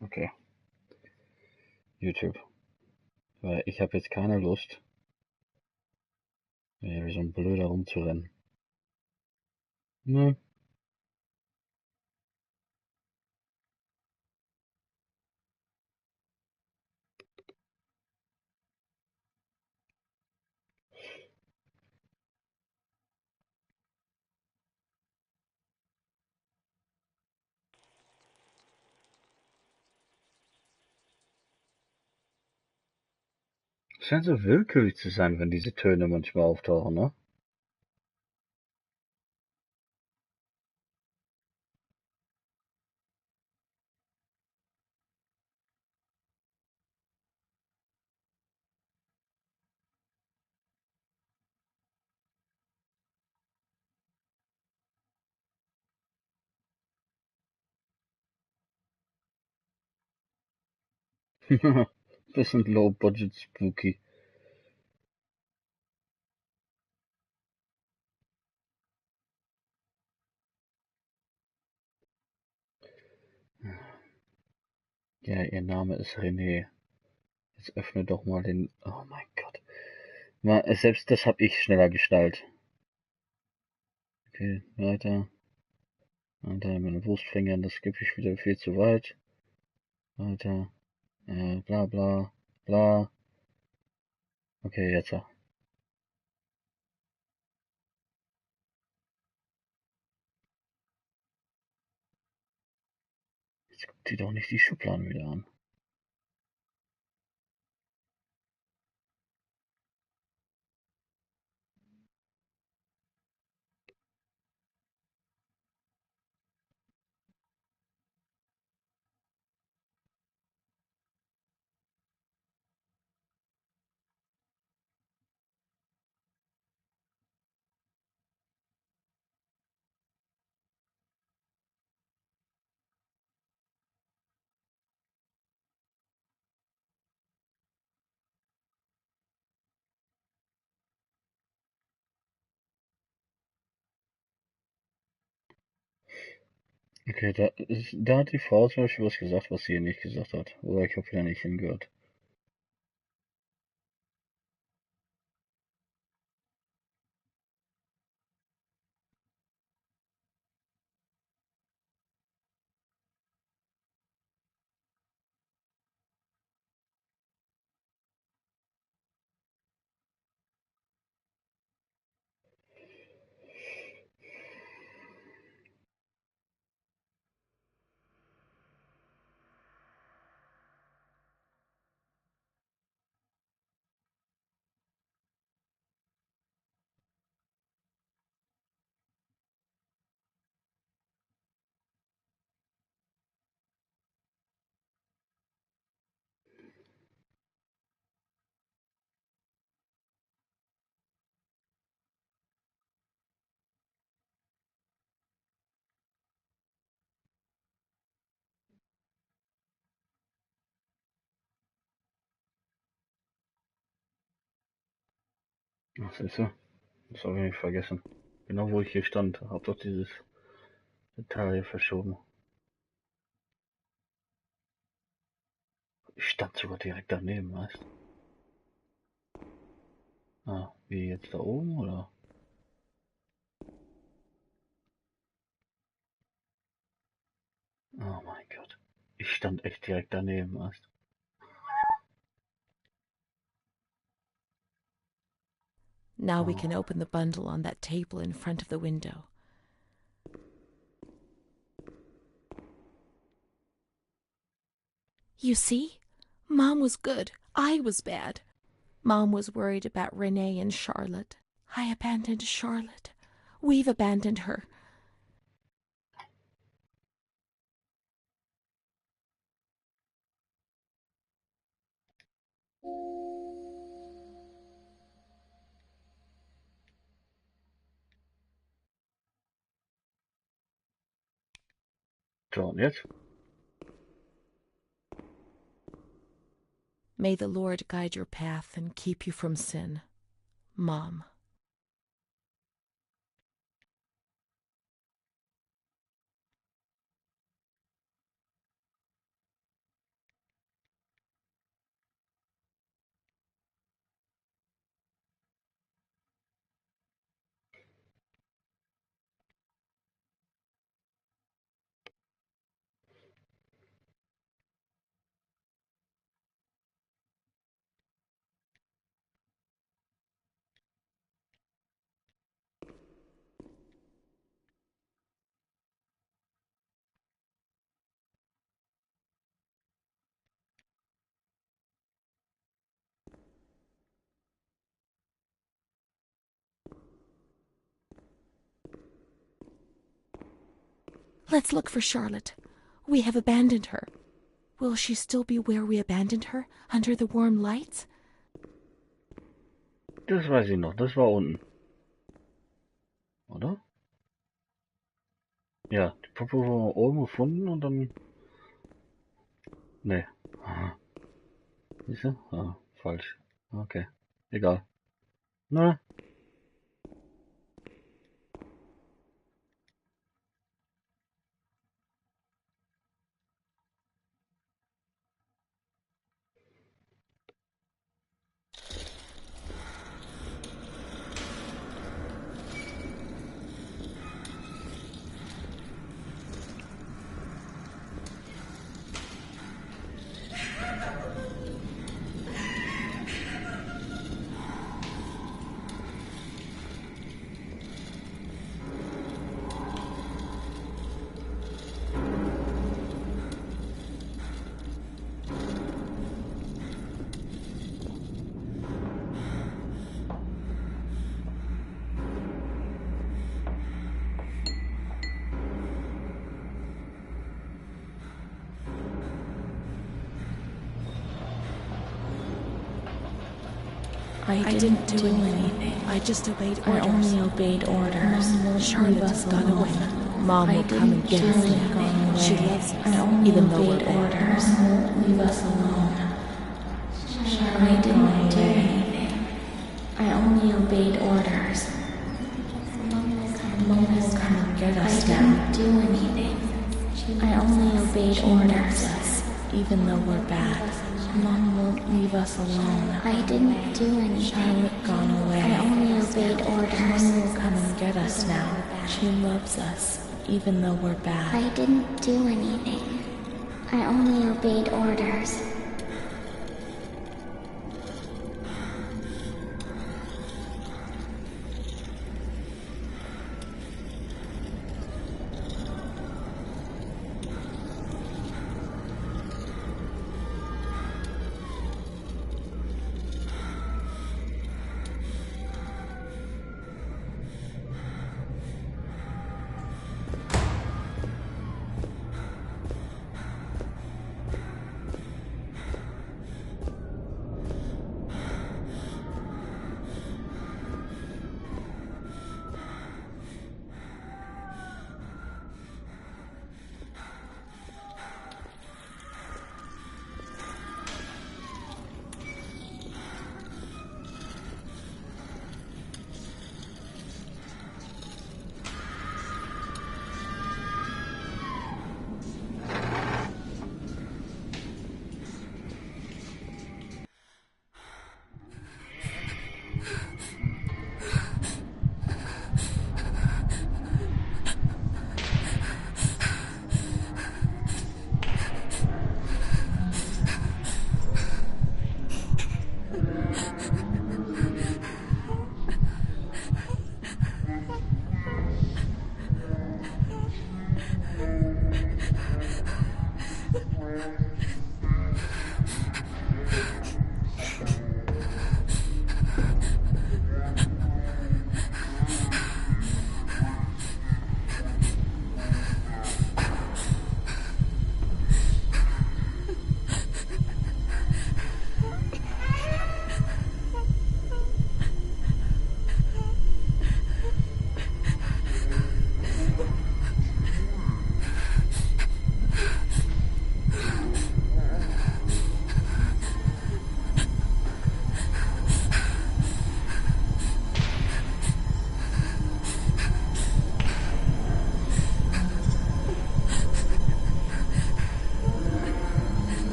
Okay, YouTube. Weil ich habe jetzt keine Lust, wie so ein Blöder rumzurennen. Ne? Es scheint so willkürlich zu sein, wenn diese Töne manchmal auftauchen, ne? Bisschen low budget spooky. Ja, ihr Name ist René. Jetzt öffne doch mal den... Oh mein Gott. Selbst das habe ich schneller geschnallt. Okay, weiter. Weiter, meine Wurstfingern, das gebe ich wieder viel zu weit. Weiter. Bla bla bla. Okay, jetzt. Jetzt guckt sie doch nicht die Schubladen wieder an. Okay, da hat die Frau zum Beispiel was gesagt, was sie hier nicht gesagt hat. Oder ich habe wieder nicht hingehört. Ach, siehst du? Das habe ich nicht vergessen. Genau wo ich hier stand, hab doch dieses Detail hier verschoben. Ich stand sogar direkt daneben, weißt du? Ah, wie jetzt da oben, oder? Oh mein Gott. Ich stand echt direkt daneben, weißt du? Now we Oh. can open the bundle on that table in front of the window. You see? Mom was good. I was bad. Mom was worried about Renee and Charlotte. I abandoned Charlotte. We've abandoned her. So, und jetzt? May the Lord guide your path and keep you from sin. Mom. Let's look for Charlotte. We have abandoned her. Will she still be where we abandoned her, under the warm lights? Das weiß ich noch, das war unten. Oder? Ja, die Puppe war oben gefunden und dann... Nee. Aha. Siehst du? Ah, falsch. Okay. Egal. Na, I didn't do anything. I just obeyed orders. I only obeyed orders. Charlotte's gone away. Mom will come and get us now. She loves us, even though we're bad. Orders. Leave us alone. I didn't do anything. I only obeyed orders. Mom will come and get us now. I didn't do anything. I only obeyed orders. Even though we're bad. Mom won't leave us alone. I didn't do anything. Charlotte gone away. I only obeyed orders. Mom will come and get us now. She loves us, even though we're bad. I didn't do anything. I only obeyed orders.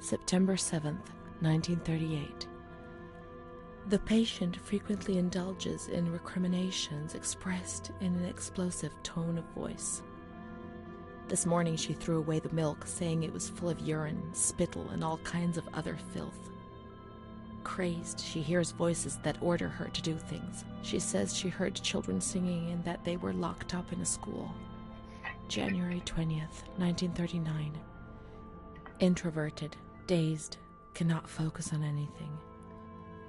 September 7th, 1938. The patient frequently indulges in recriminations expressed in an explosive tone of voice. This morning she threw away the milk, saying it was full of urine, spittle, and all kinds of other filth. Crazed, she hears voices that order her to do things. She says she heard children singing and that they were locked up in a school. January 20th, 1939. Introverted, dazed, cannot focus on anything.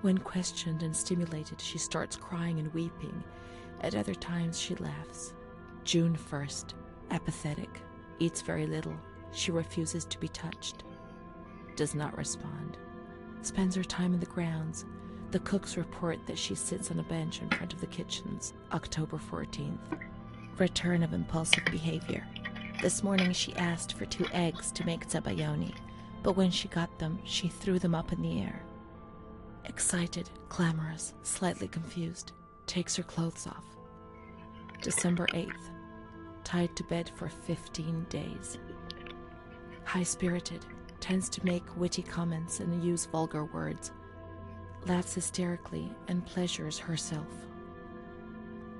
When questioned and stimulated, she starts crying and weeping. At other times, she laughs. June 1st, apathetic, eats very little. She refuses to be touched. Does not respond. Spends her time in the grounds. The cooks report that she sits on a bench in front of the kitchens. October 14th. Return of impulsive behavior. This morning she asked for 2 eggs to make zabayoni, but when she got them, she threw them up in the air. Excited, clamorous, slightly confused, takes her clothes off. December 8th. Tied to bed for 15 days. High-spirited, tends to make witty comments and use vulgar words. Laughs hysterically and pleasures herself.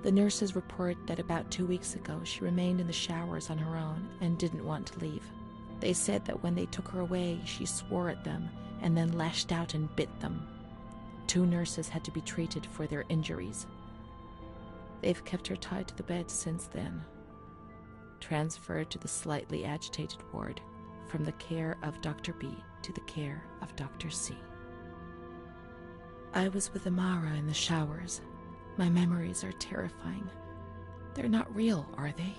The nurses report that about 2 weeks ago she remained in the showers on her own and didn't want to leave. They said that when they took her away, she swore at them and then lashed out and bit them. 2 nurses had to be treated for their injuries. They've kept her tied to the bed since then. Transferred to the slightly agitated ward, from the care of Dr. B to the care of Dr. C. I was with Amara in the showers. My memories are terrifying. They're not real, are they?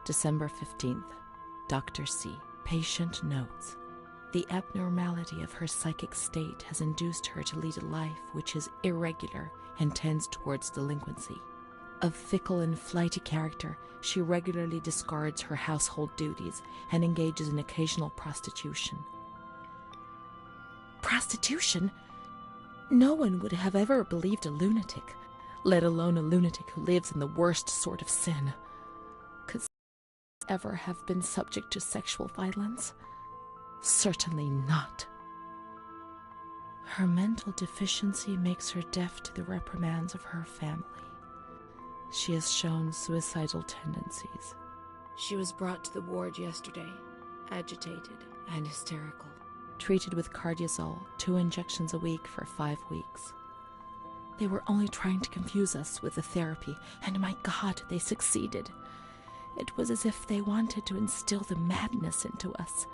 December 15th. Dr. C. Patient notes. The abnormality of her psychic state has induced her to lead a life which is irregular and tends towards delinquency. Of fickle and flighty character, she regularly discards her household duties and engages in occasional prostitution. Prostitution? No one would have ever believed a lunatic, let alone a lunatic who lives in the worst sort of sin. Could ever have been subject to sexual violence? Certainly not. Her mental deficiency makes her deaf to the reprimands of her family. She has shown suicidal tendencies. She was brought to the ward yesterday, agitated and hysterical. Treated with Cardiazol, 2 injections a week for 5 weeks. They were only trying to confuse us with the therapy, and my God, they succeeded. It was as if they wanted to instill the madness into us.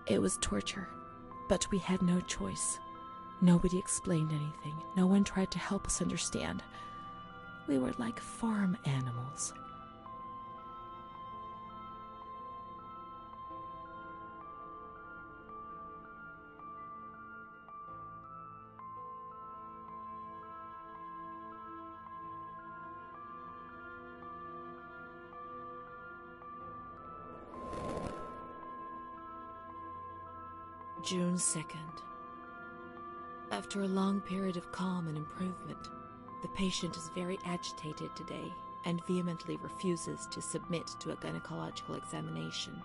It was torture, but we had no choice. Nobody explained anything. No one tried to help us understand. We were like farm animals. June 2nd. After a long period of calm and improvement, the patient is very agitated today and vehemently refuses to submit to a gynecological examination.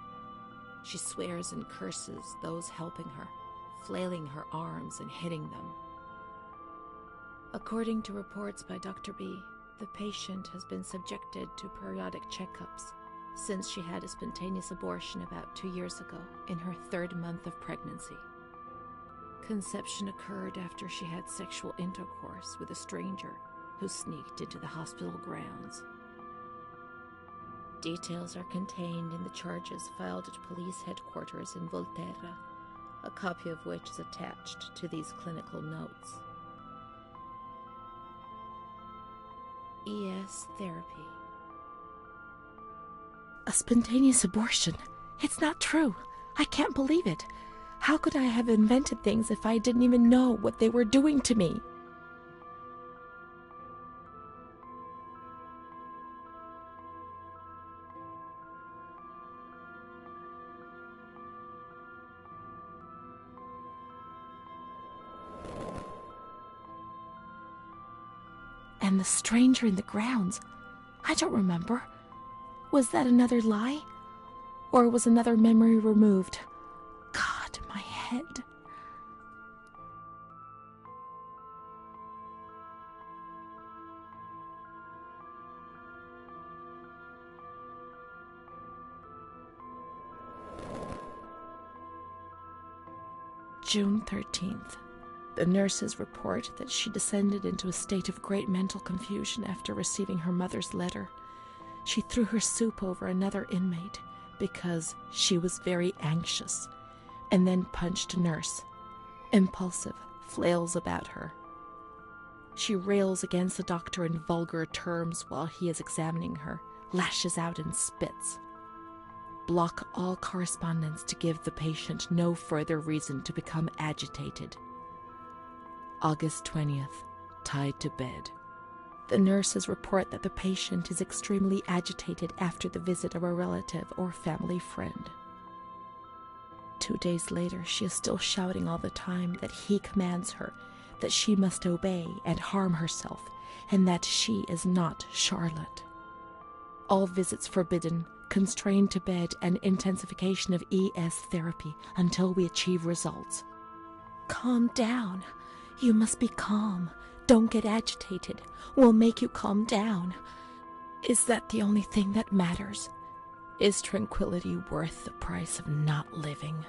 She swears and curses those helping her, flailing her arms and hitting them. According to reports by Dr. B, the patient has been subjected to periodic checkups since she had a spontaneous abortion about 2 years ago in her 3rd month of pregnancy. Conception occurred after she had sexual intercourse with a stranger who sneaked into the hospital grounds. Details are contained in the charges filed at police headquarters in Volterra, a copy of which is attached to these clinical notes. ES therapy. A spontaneous abortion? It's not true. I can't believe it. How could I have invented things if I didn't even know what they were doing to me? And the stranger in the grounds, I don't remember. Was that another lie? Or was another memory removed? God, my head. June 13th. The nurses report that she descended into a state of great mental confusion after receiving her mother's letter. She threw her soup over another inmate because she was very anxious, and then punched a nurse. Impulsive, flails about her. She rails against the doctor in vulgar terms while he is examining her, lashes out and spits. Block all correspondence to give the patient no further reason to become agitated. August 20th, tied to bed. The nurses report that the patient is extremely agitated after the visit of a relative or family friend. 2 days later, she is still shouting all the time that he commands her, that she must obey and harm herself, and that she is not Charlotte. All visits forbidden, constrained to bed, and intensification of ES therapy until we achieve results. Calm down. You must be calm. Don't get agitated. We'll make you calm down. Is that the only thing that matters? Is tranquility worth the price of not living?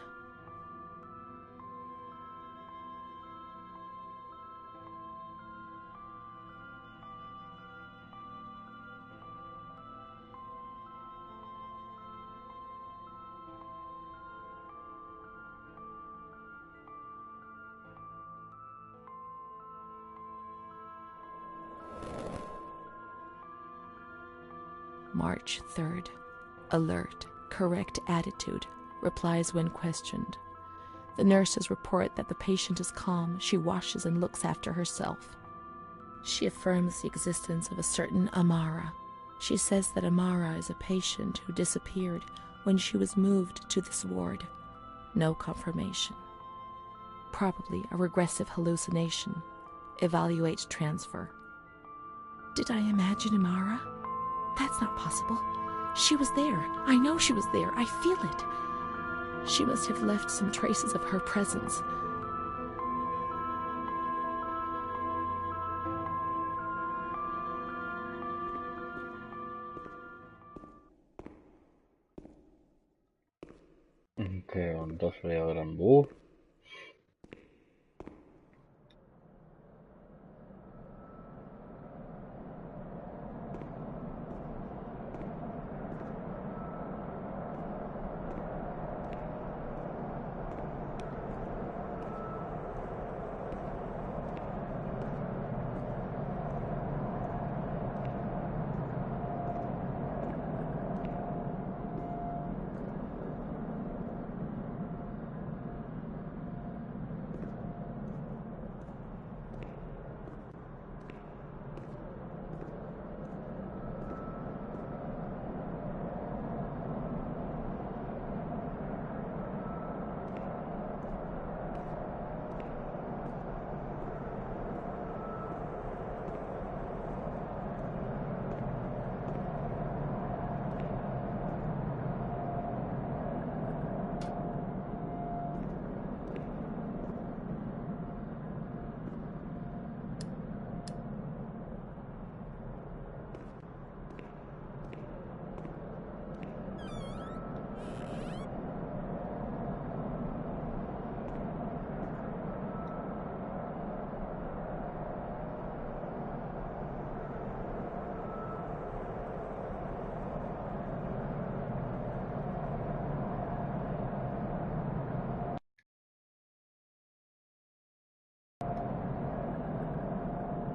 March 3rd. Alert, correct attitude, replies when questioned. The nurses report that the patient is calm, she washes and looks after herself. She affirms the existence of a certain Amara. She says that Amara is a patient who disappeared when she was moved to this ward. No confirmation. Probably a regressive hallucination. Evaluate transfer. Did I imagine Amara? That's not possible. She was there. I know she was there. I feel it. She must have left some traces of her presence. Okay, und das wäre dann wo?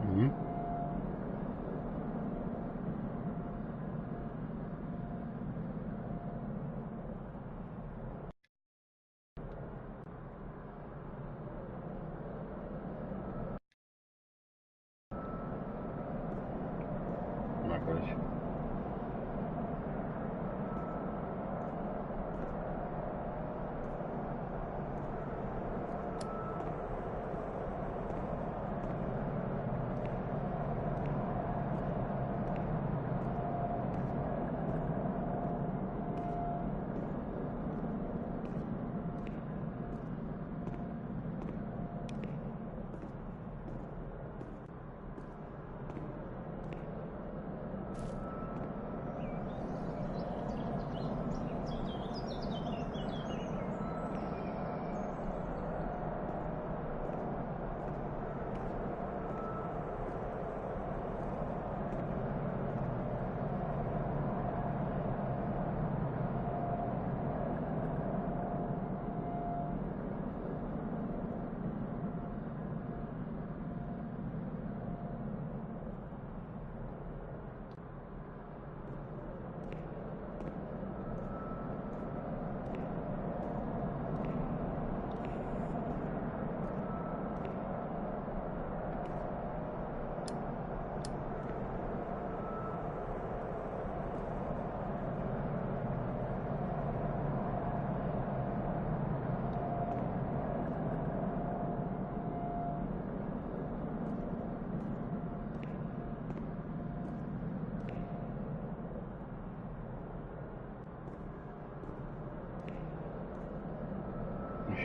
Mhm. Merkwürdig.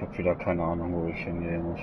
hab wieder keine Ahnung, wo ich hingehen muss.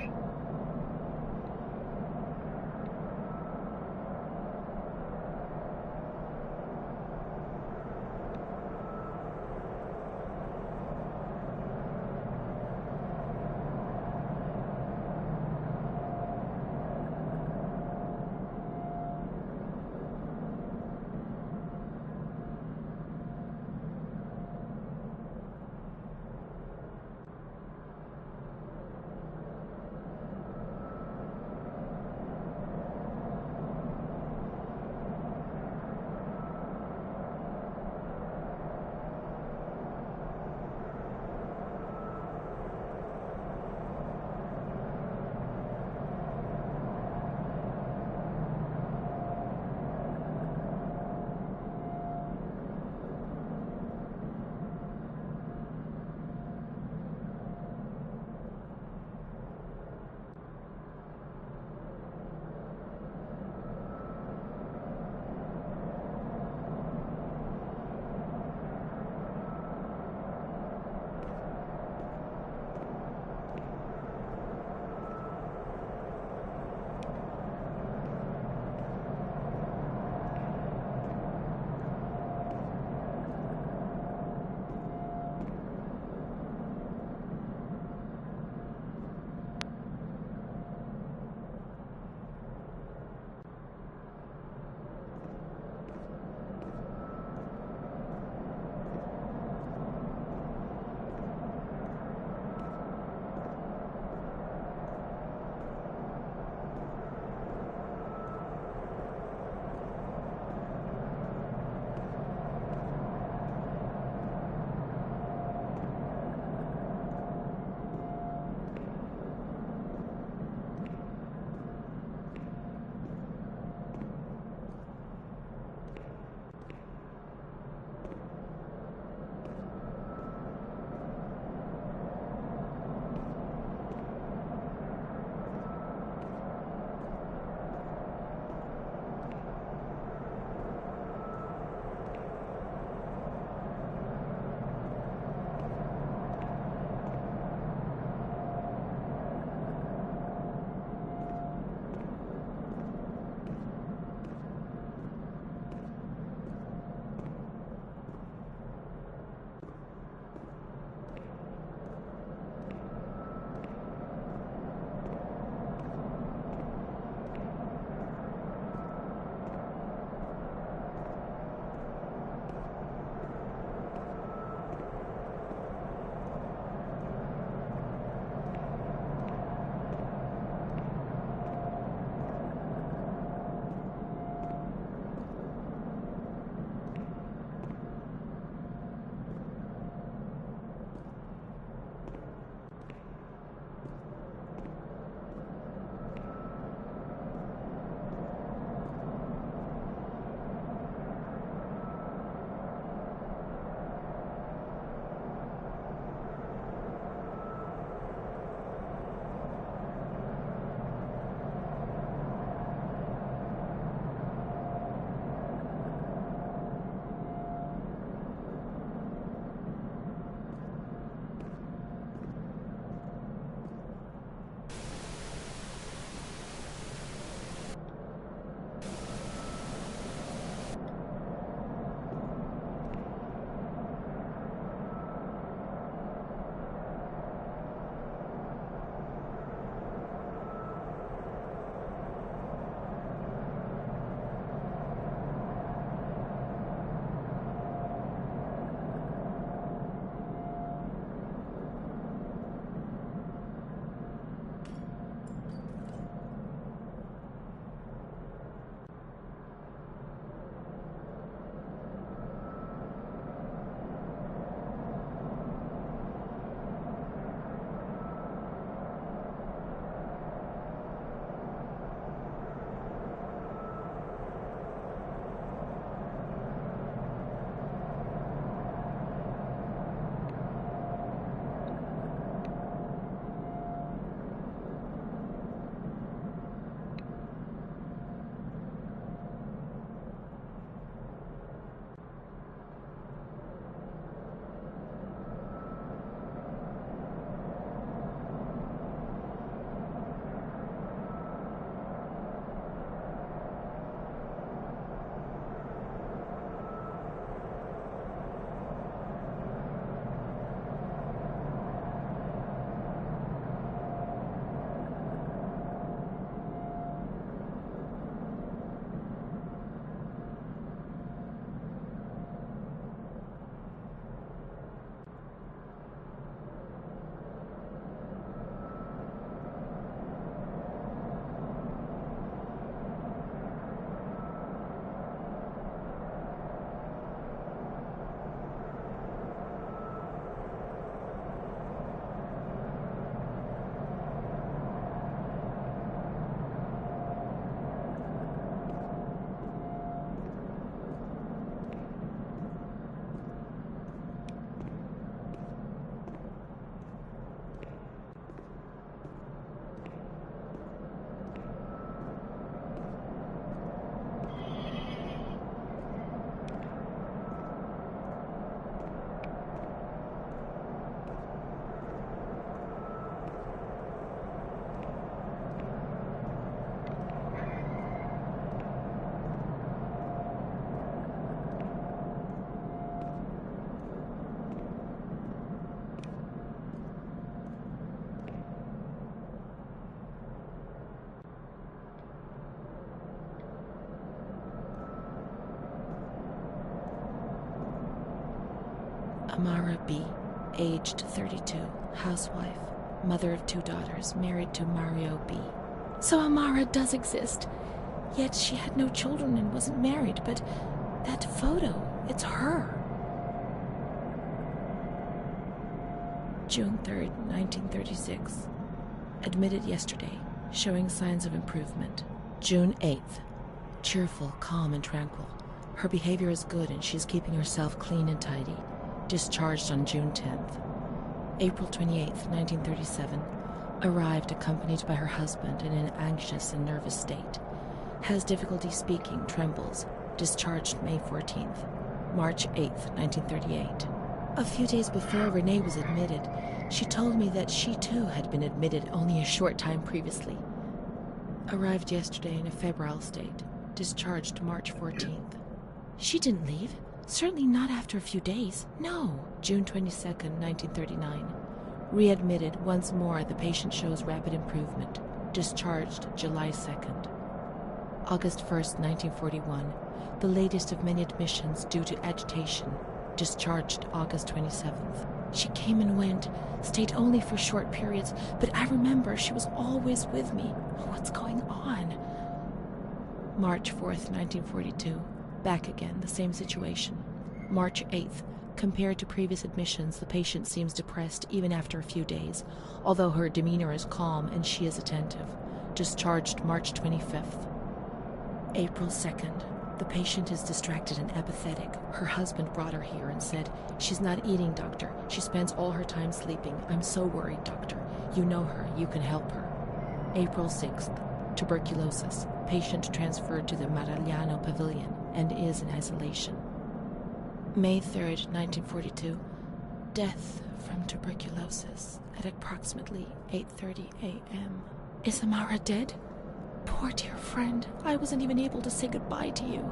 Amara B., aged 32, housewife, mother of 2 daughters, married to Mario B. So Amara does exist. Yet she had no children and wasn't married, but that photo, it's her. June 3rd, 1936. Admitted yesterday, showing signs of improvement. June 8th. Cheerful, calm, and tranquil. Her behavior is good and she's keeping herself clean and tidy. Discharged on June 10th. April 28th, 1937. Arrived accompanied by her husband in an anxious and nervous state. Has difficulty speaking, trembles. Discharged May 14th. March 8th, 1938. A few days before Renee was admitted, she told me that she too had been admitted only a short time previously. Arrived yesterday in a febrile state. Discharged March 14th. She didn't leave. Certainly not after a few days. No. June 22nd, 1939. Readmitted once more. The patient shows rapid improvement. Discharged July 2nd. August 1st, 1941. The latest of many admissions due to agitation. Discharged August 27th. She came and went, stayed only for short periods, but I remember she was always with me. What's going on? March 4th, 1942. Back again, the same situation. March 8th. Compared to previous admissions, the patient seems depressed even after a few days, although her demeanor is calm and she is attentive. Discharged March 25th. April 2nd. The patient is distracted and apathetic. Her husband brought her here and said, "She's not eating, doctor. She spends all her time sleeping. I'm so worried, doctor. You know her. You can help her." April 6th. Tuberculosis. Patient transferred to the Maragliano Pavilion and is in isolation. May 3rd, 1942. Death from tuberculosis at approximately 8:30 a.m. Is Amara dead? Poor dear friend, I wasn't even able to say goodbye to you.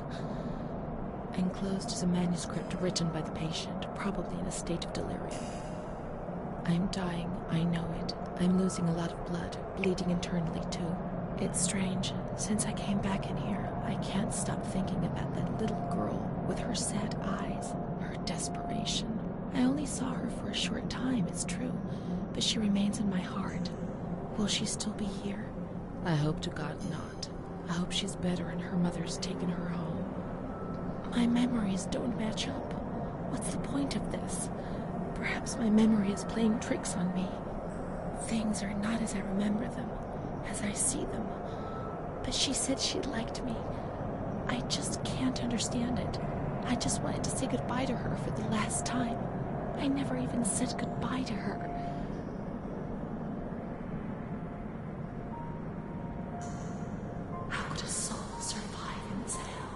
Enclosed is a manuscript written by the patient, probably in a state of delirium. I'm dying, I know it. I'm losing a lot of blood, bleeding internally too. It's strange. Since I came back in here, I can't stop thinking about that little girl with her sad eyes, her desperation. I only saw her for a short time, it's true, but she remains in my heart. Will she still be here? I hope to God not. I hope she's better and her mother's taken her home. My memories don't match up. What's the point of this? Perhaps my memory is playing tricks on me. Things are not as I remember them, as I see them. But she said she liked me. I just can't understand it. I just wanted to say goodbye to her for the last time. I never even said goodbye to her. How could a soul survive in this hell?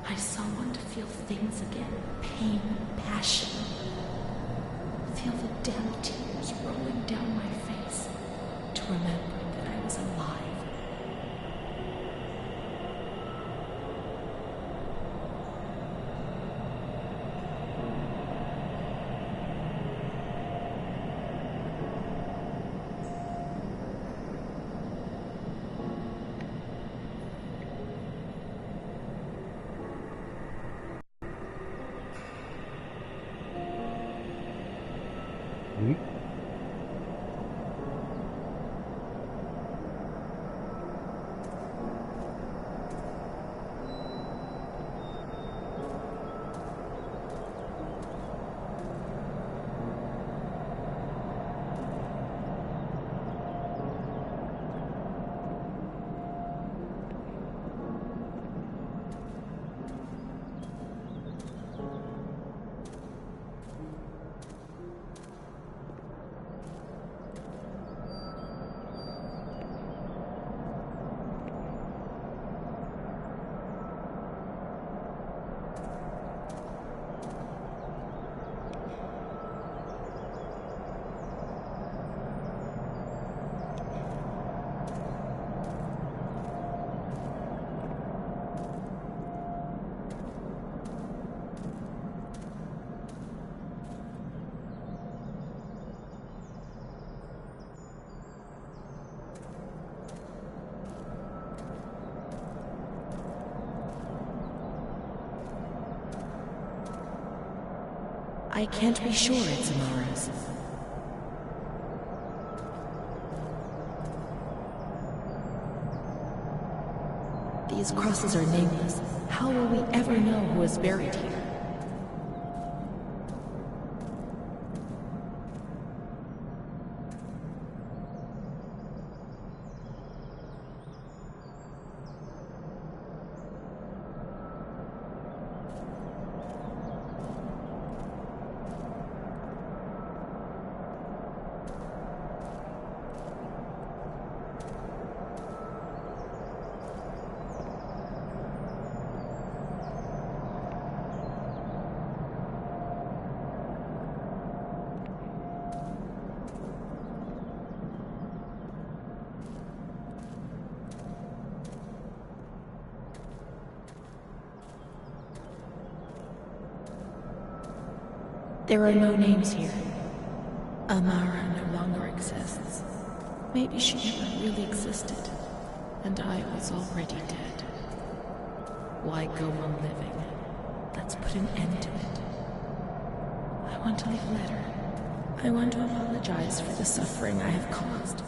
I so want to feel things again. Pain, passion. Feel the damn tears rolling down my face. To remember that I was alive. I can't be sure it's Amara's. These crosses are nameless. How will we ever know who is buried here? There are no names here. Amara no longer exists. Maybe she never really existed, and I was already dead. Why go on living? Let's put an end to it. I want to leave a letter. I want to apologize for the suffering I have caused.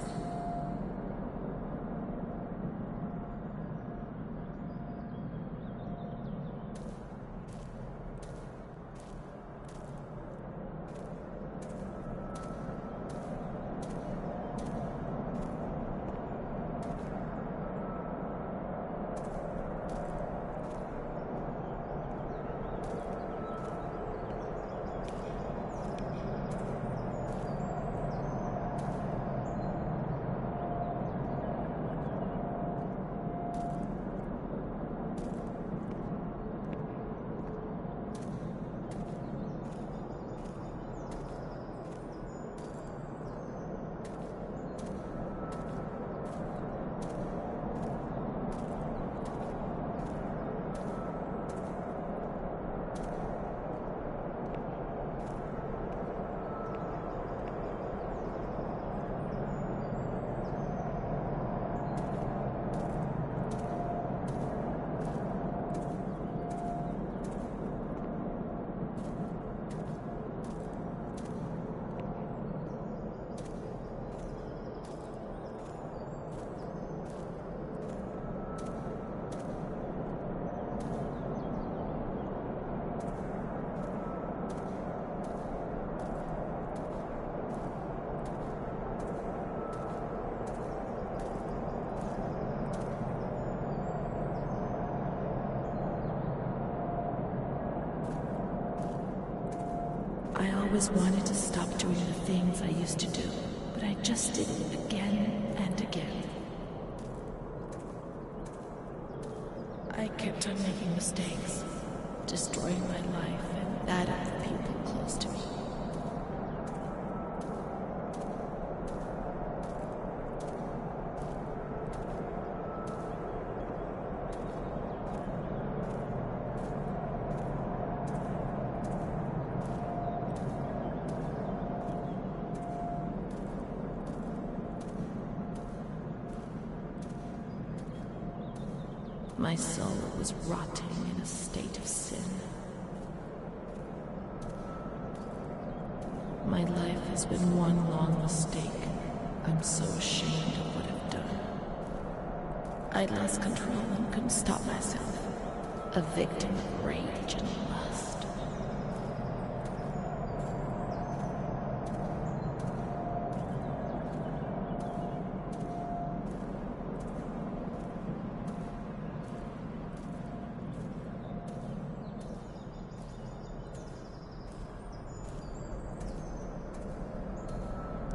I always wanted to stop doing the things I used to do, but I just did it again and again. I kept on making mistakes, destroying my life and that of the people close to me. My soul was rotting in a state of sin. My life has been one long mistake. I'm so ashamed of what I've done. I lost control and couldn't stop myself. A victim of rage and lust.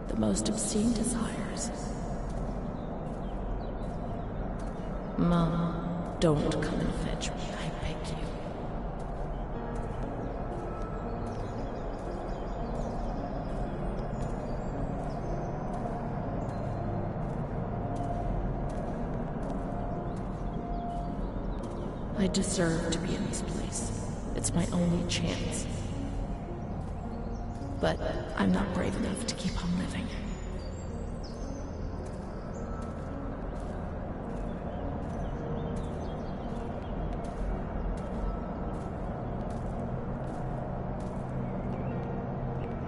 The most obscene desires. Mom, don't come and fetch me, I beg you. I deserve to be in this place. It's my only chance. But I'm not brave enough to keep on living.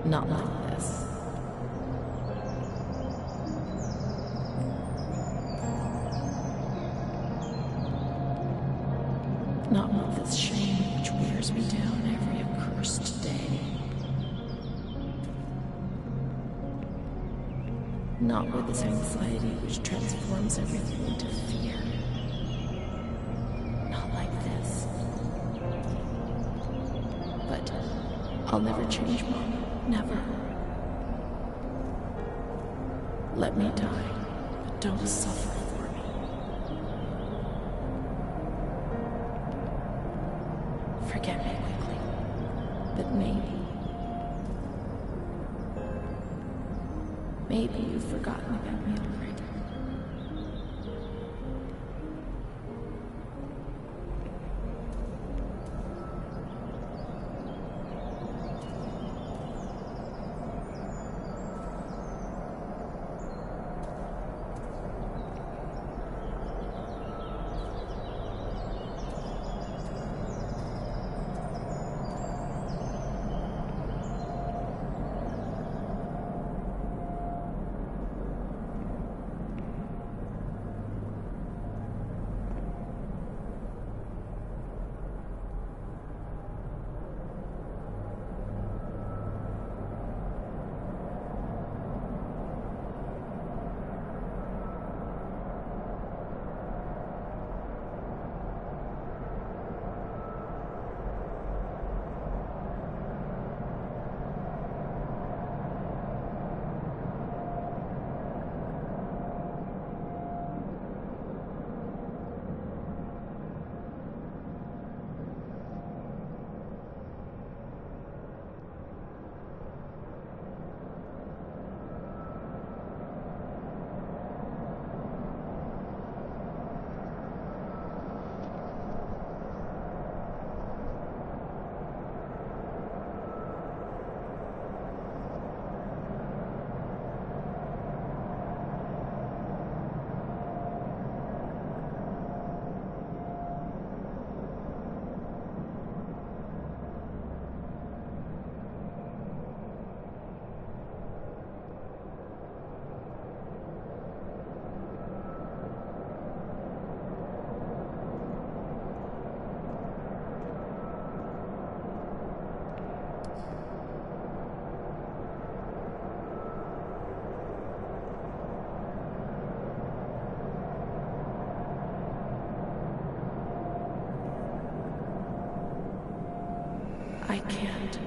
Not like this. Not with this shame which wears me down every accursed day. Not with this anxiety which transforms everything into fear. Not like this. But I'll never change, Mom. Never. Let me die, but don't suffer for me. Forget me quickly, but maybe you've forgotten about me already. I can't.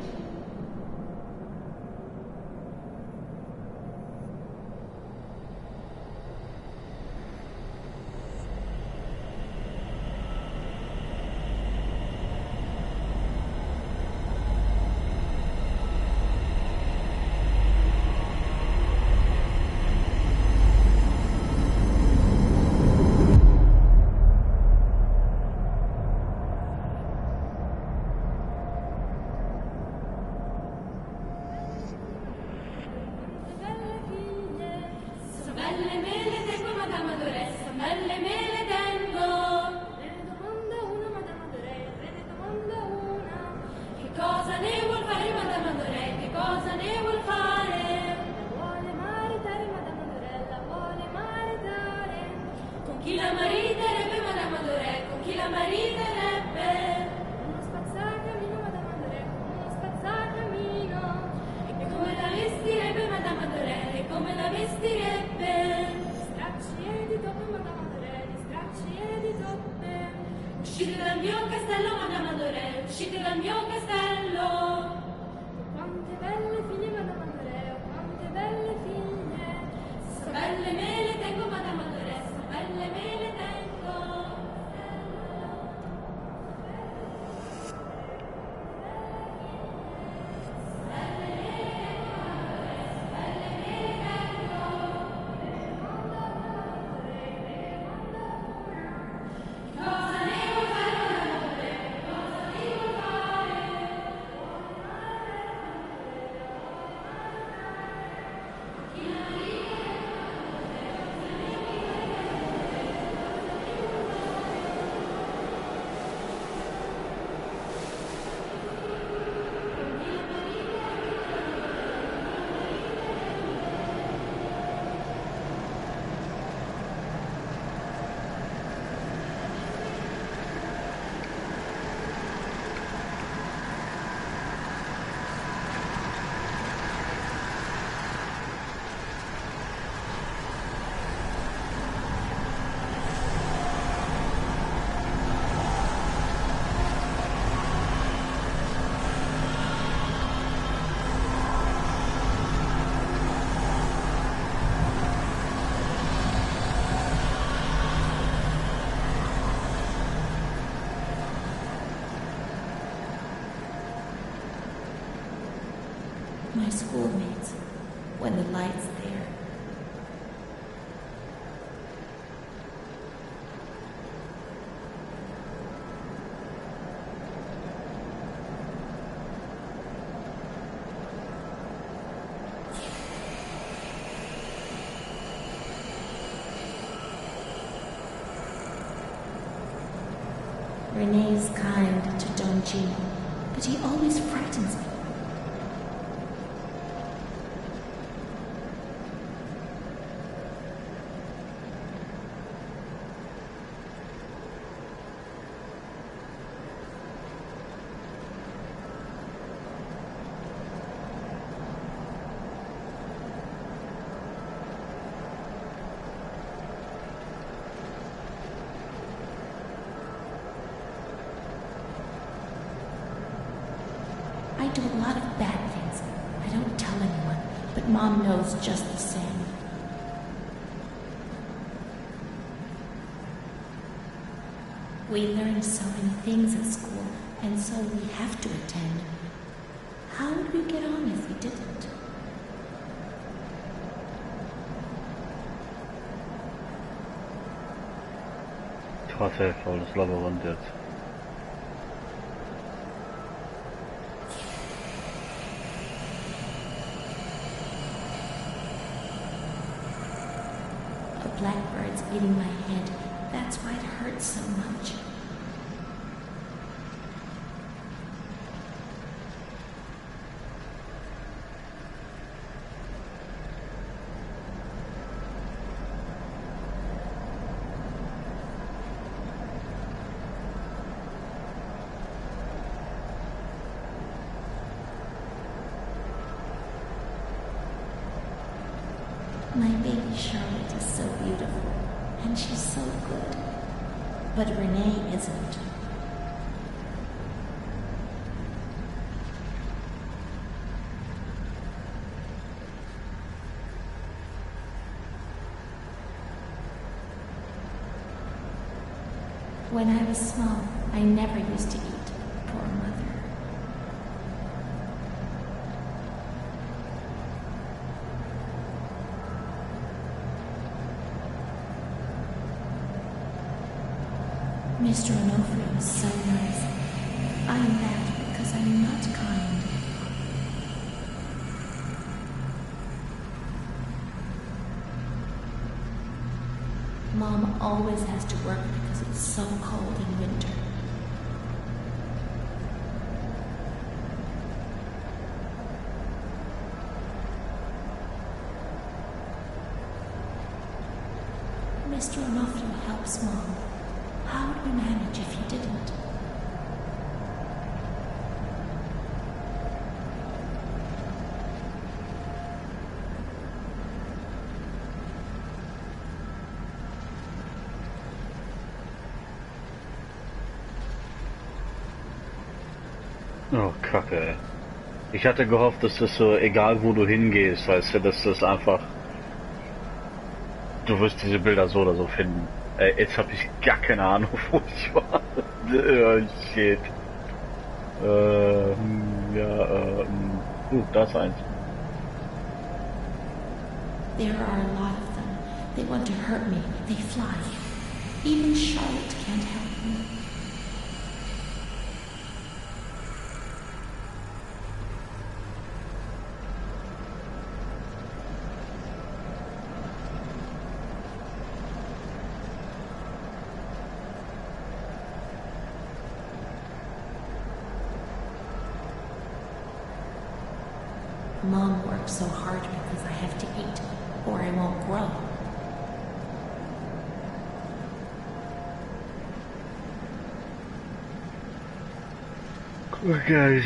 Chi la mariterebbe, Madame Adoré? Con chi la mariterebbe? Uno spazzacamino, Madame Adoré, uno spazzacamino. E come la vestirebbe, Madame Adoré? E come la vestirebbe? Stracci e di toppe, Madame Adoré, di stracci e di toppe. Uscite dal mio castello, Madame Adoré, uscite dal mio castello. Quante belle figlie, Madame Adoré, quante belle figlie. So belle me le tengo, Madame Adoré, so belle me le tengo. my schoolmates when the light's there. Renee's kind to Don Gino, but he always frightens me. I do a lot of bad things. I don't tell anyone, but Mom knows just the same. We learn so many things at school, and so we have to attend. How would we get on if we didn't? Ich hasse volles Labyrinth jetzt. A blackbird's beating my head. That's why it hurts so much. My baby Charlotte is so beautiful, and she's so good. But Renee isn't. When I was small, I never used to eat. Poor mother. Mr. Onofrio is so nice. I am bad because I'm not kind. Mom always has to work because it's so cold in winter. Mr. Onofrio helps Mom. How would we manage if he didn't? Oh, Kacke. Ich hatte gehofft, dass das so, egal wo du hingehst, weißt du, dass das einfach, du wirst diese Bilder so oder so finden. Jetzt habe ich gar keine Ahnung, wo ich war. Oh, shit. Da ist eins. There are a lot of them. They want to hurt me. They fly. Even Charlotte can't help me. Mom works so hard because I have to eat, or I won't grow. Okay,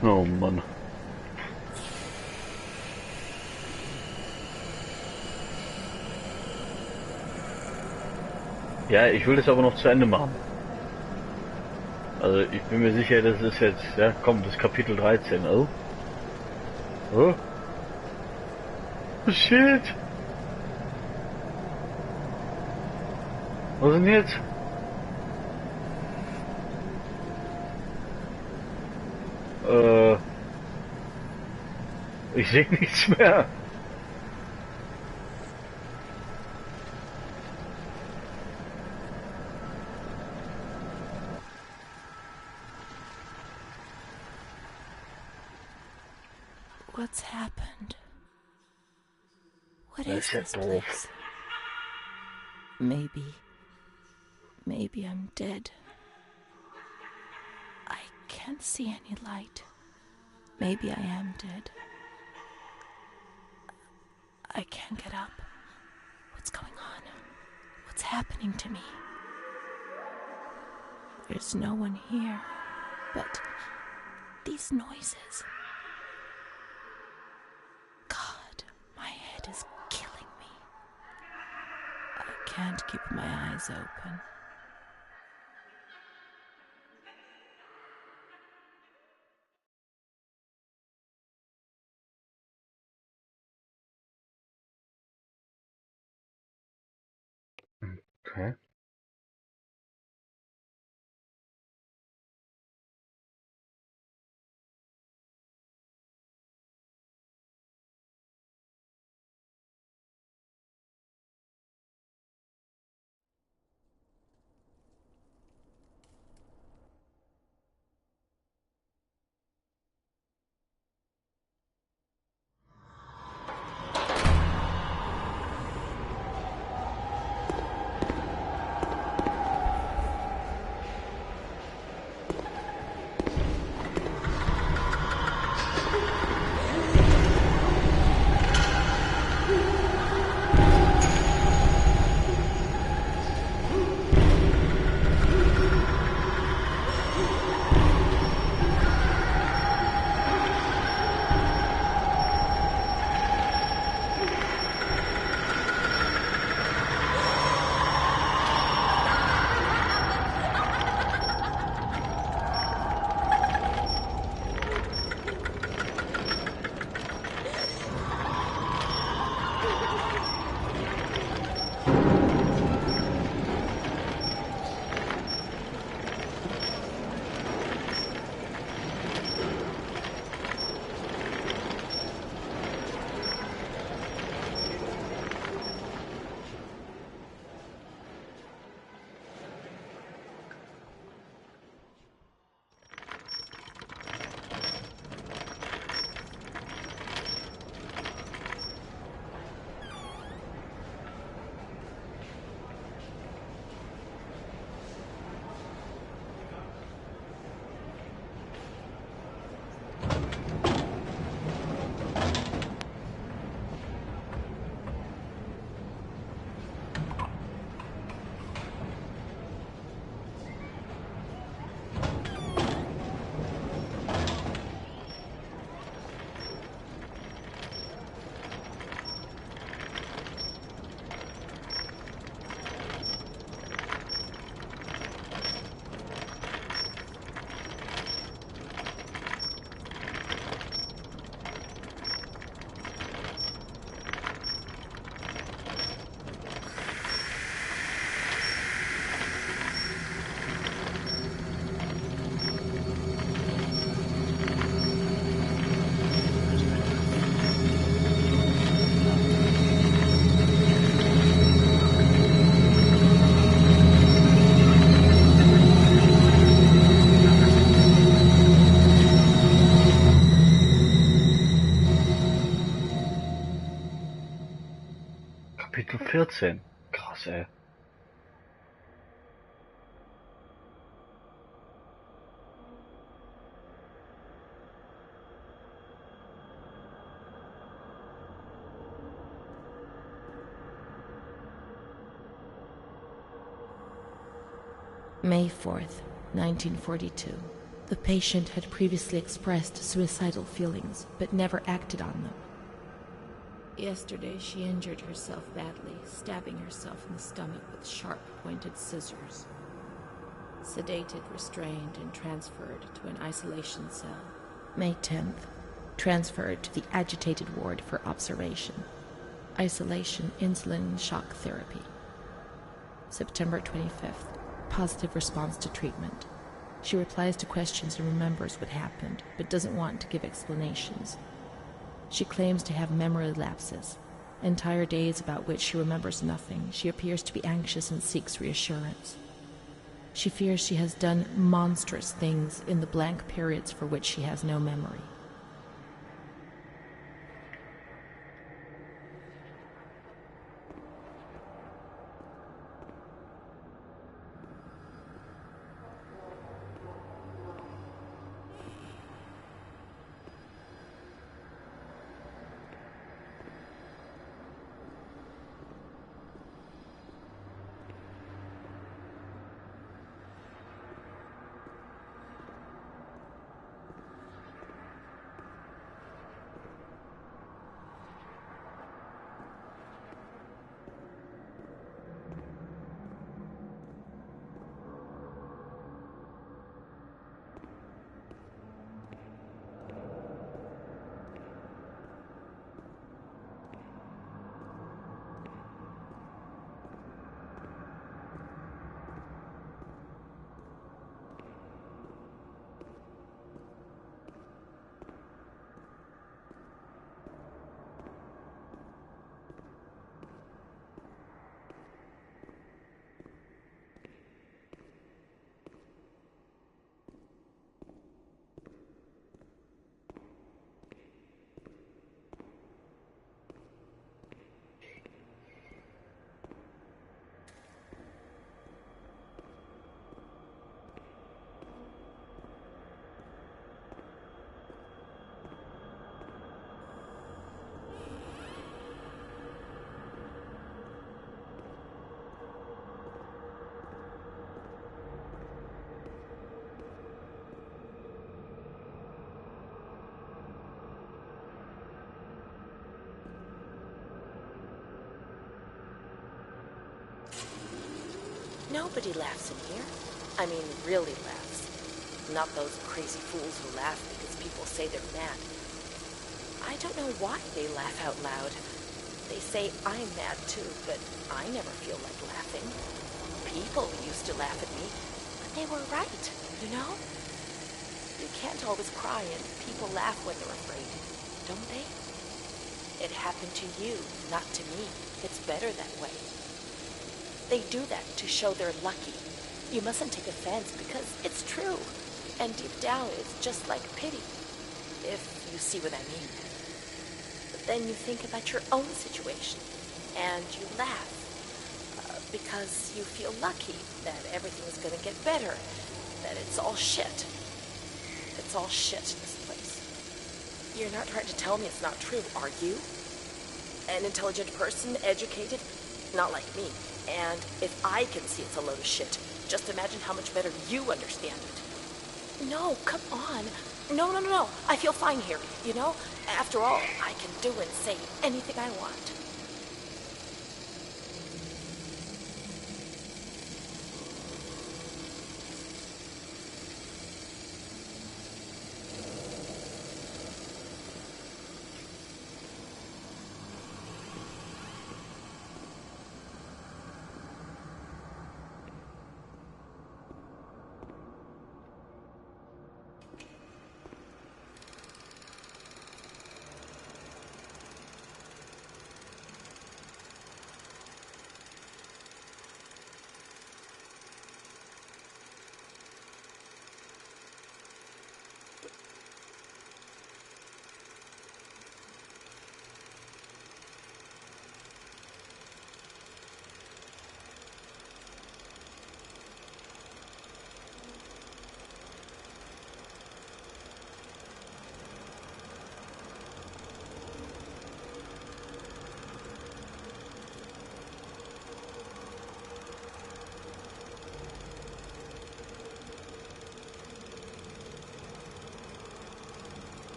Oh Mann. Ja, ich will das aber noch zu Ende machen. Also ich bin mir sicher, das ist jetzt, ja komm, das Kapitel 13, oh. Oh. Oh shit. Was ist denn jetzt? Ich sehe nichts mehr. What's happened? What Das is ist ja this doof. place? Maybe I'm dead. I can't see any light. Maybe I am dead. I can't get up. What's going on? What's happening to me? There's no one here, but these noises. God, my head is killing me. I can't keep my eyes open. Okay. Kapitel 14. Krass, ey. May 4th, 1942. The patient had previously expressed suicidal feelings, but never acted on them. Yesterday, she injured herself badly, stabbing herself in the stomach with sharp, pointed scissors. Sedated, restrained, and transferred to an isolation cell. May 10th, transferred to the agitated ward for observation. Isolation, insulin, and shock therapy. September 25th, positive response to treatment. She replies to questions and remembers what happened, but doesn't want to give explanations. She claims to have memory lapses, entire days about which she remembers nothing. She appears to be anxious and seeks reassurance. She fears she has done monstrous things in the blank periods for which she has no memory. Nobody laughs in here. I mean, really laughs. Not those crazy fools who laugh because people say they're mad. I don't know why they laugh out loud. They say I'm mad too, but I never feel like laughing. People used to laugh at me, but they were right, you know? You can't always cry and people laugh when they're afraid, don't they? It happened to you, not to me. It's better that way. They do that to show they're lucky. You mustn't take offense because it's true. And deep down, it's just like pity, if you see what I mean. But then you think about your own situation, and you laugh because you feel lucky that everything's going to get better, that it's all shit. It's all shit, this place. You're not trying to tell me it's not true, are you? An intelligent person, educated, not like me. And if I can see it's a load of shit, just imagine how much better you understand it. No, come on. No. I feel fine here, you know? After all, I can do and say anything I want.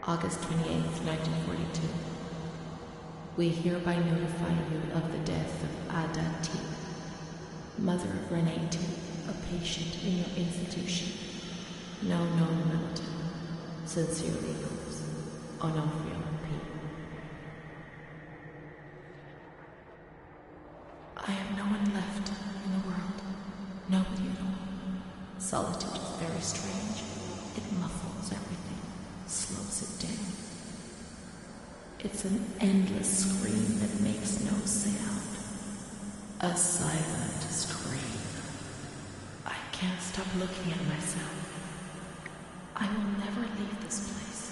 August 28th, 1942. We hereby notify you of the death of Ada T., mother of Renee T., a patient in your institution. No known relative. Sincerely yours, Onofrio P. I have no one left in the world. Nobody at all. Solitude is very strange. It muffles everything, slows it down. It's an endless scream that makes no sound. A silent scream. I can't stop looking at myself. I will never leave this place.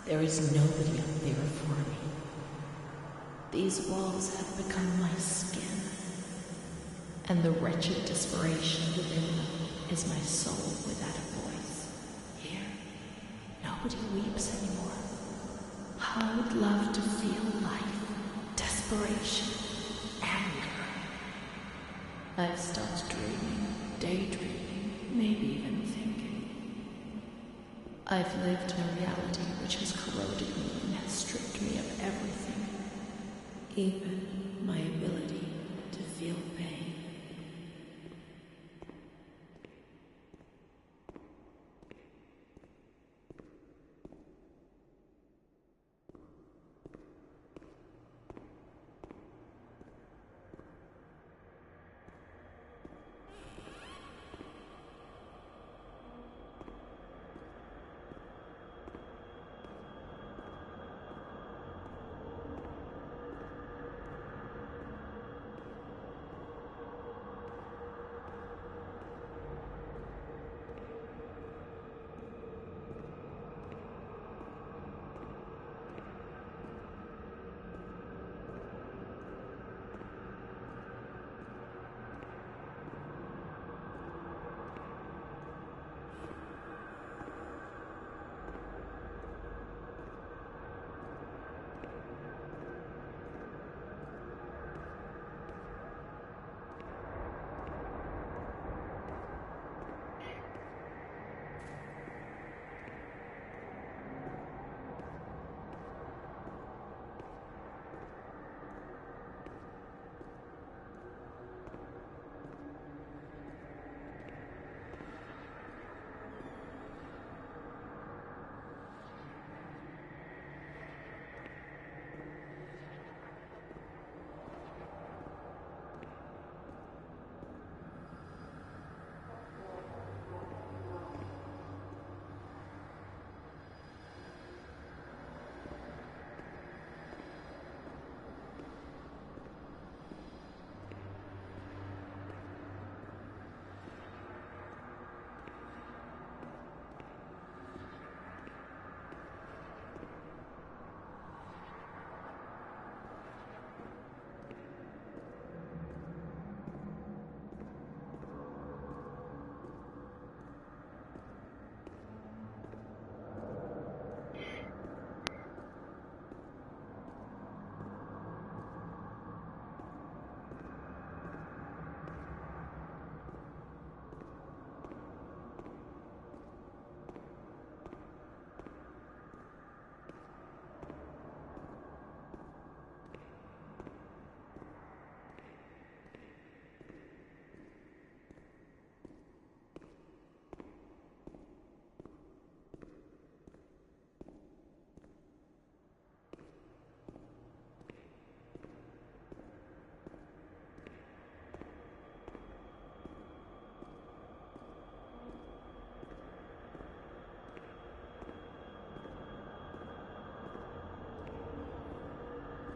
There is nobody up there for me. These walls have become my skin, and the wretched desperation within them is my soul without a voice. Here, nobody weeps anymore. How I would love to feel life, desperation, anger. I've stopped dreaming, daydreaming, maybe even thinking. I've lived in a reality which has corroded me and has stripped me of everything, even my ability to feel pain.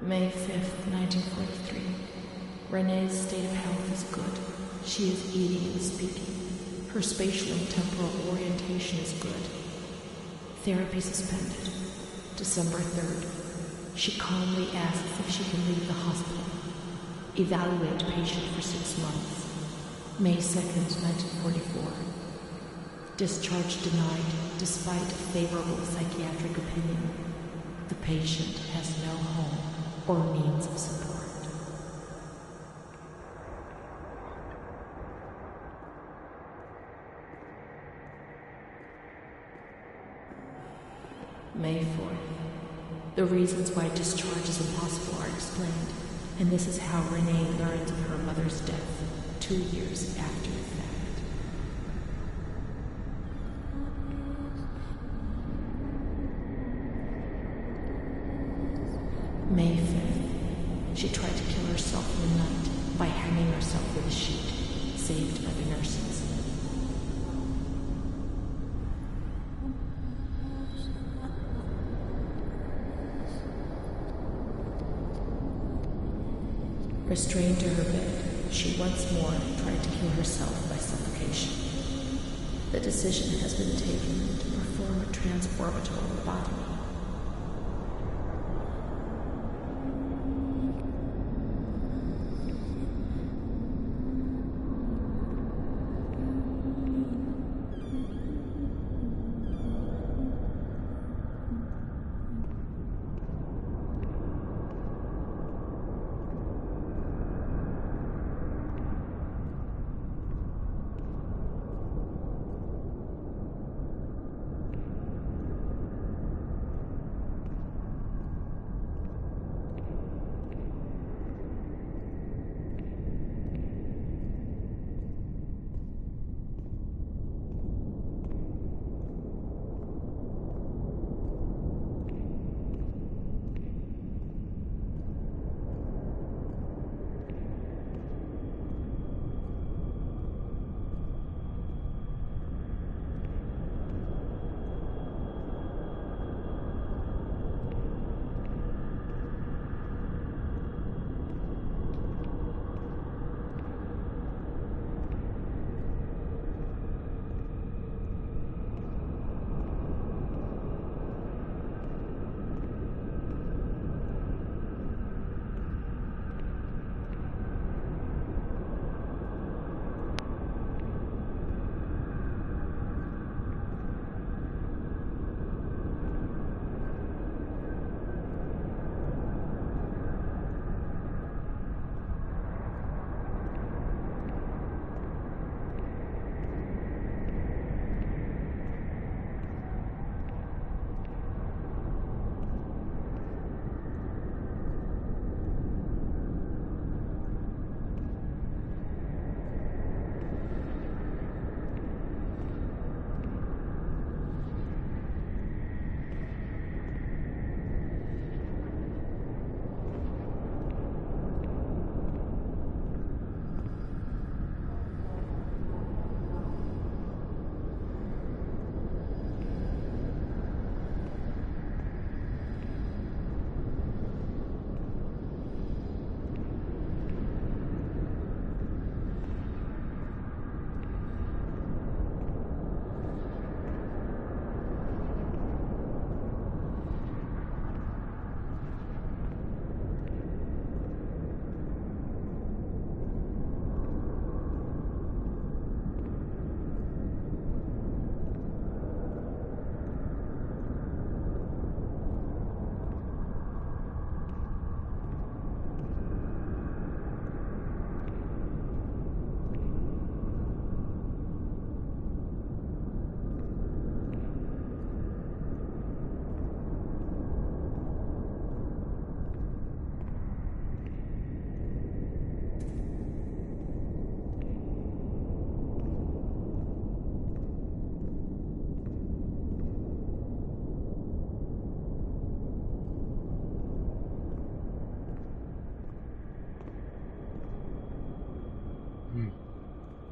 May 5th, 1943. Renee's state of health is good. She is eating and speaking. Her spatial and temporal orientation is good. Therapy suspended. December 3rd. She calmly asks if she can leave the hospital. Evaluate patient for 6 months. May 2nd, 1944. Discharge denied despite a favorable psychiatric opinion. The patient has no home or means of support. May 4th. The reasons why discharge is impossible are explained, and this is how Renee learns of her mother's death 2 years after the fact. May 5th. She tried to kill herself in the night by hanging herself with a sheet, saved by the nurses. Restrained to her bed, she once more tried to kill herself by suffocation. The decision has been taken to perform a transorbital lobotomy.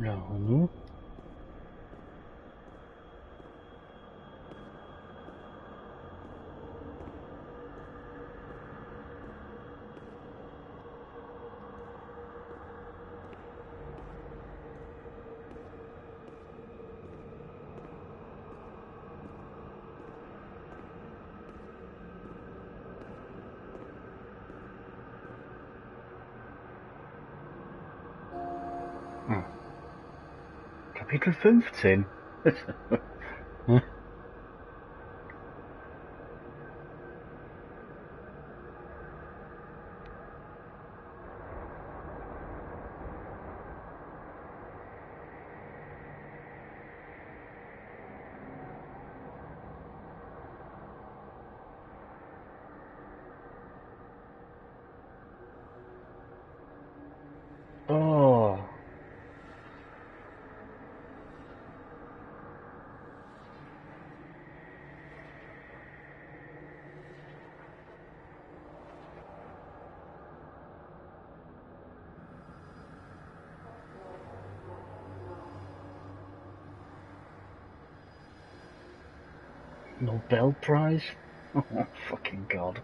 Ja, und nun? Kapitel 15. Nobel Prize? Oh, fucking God.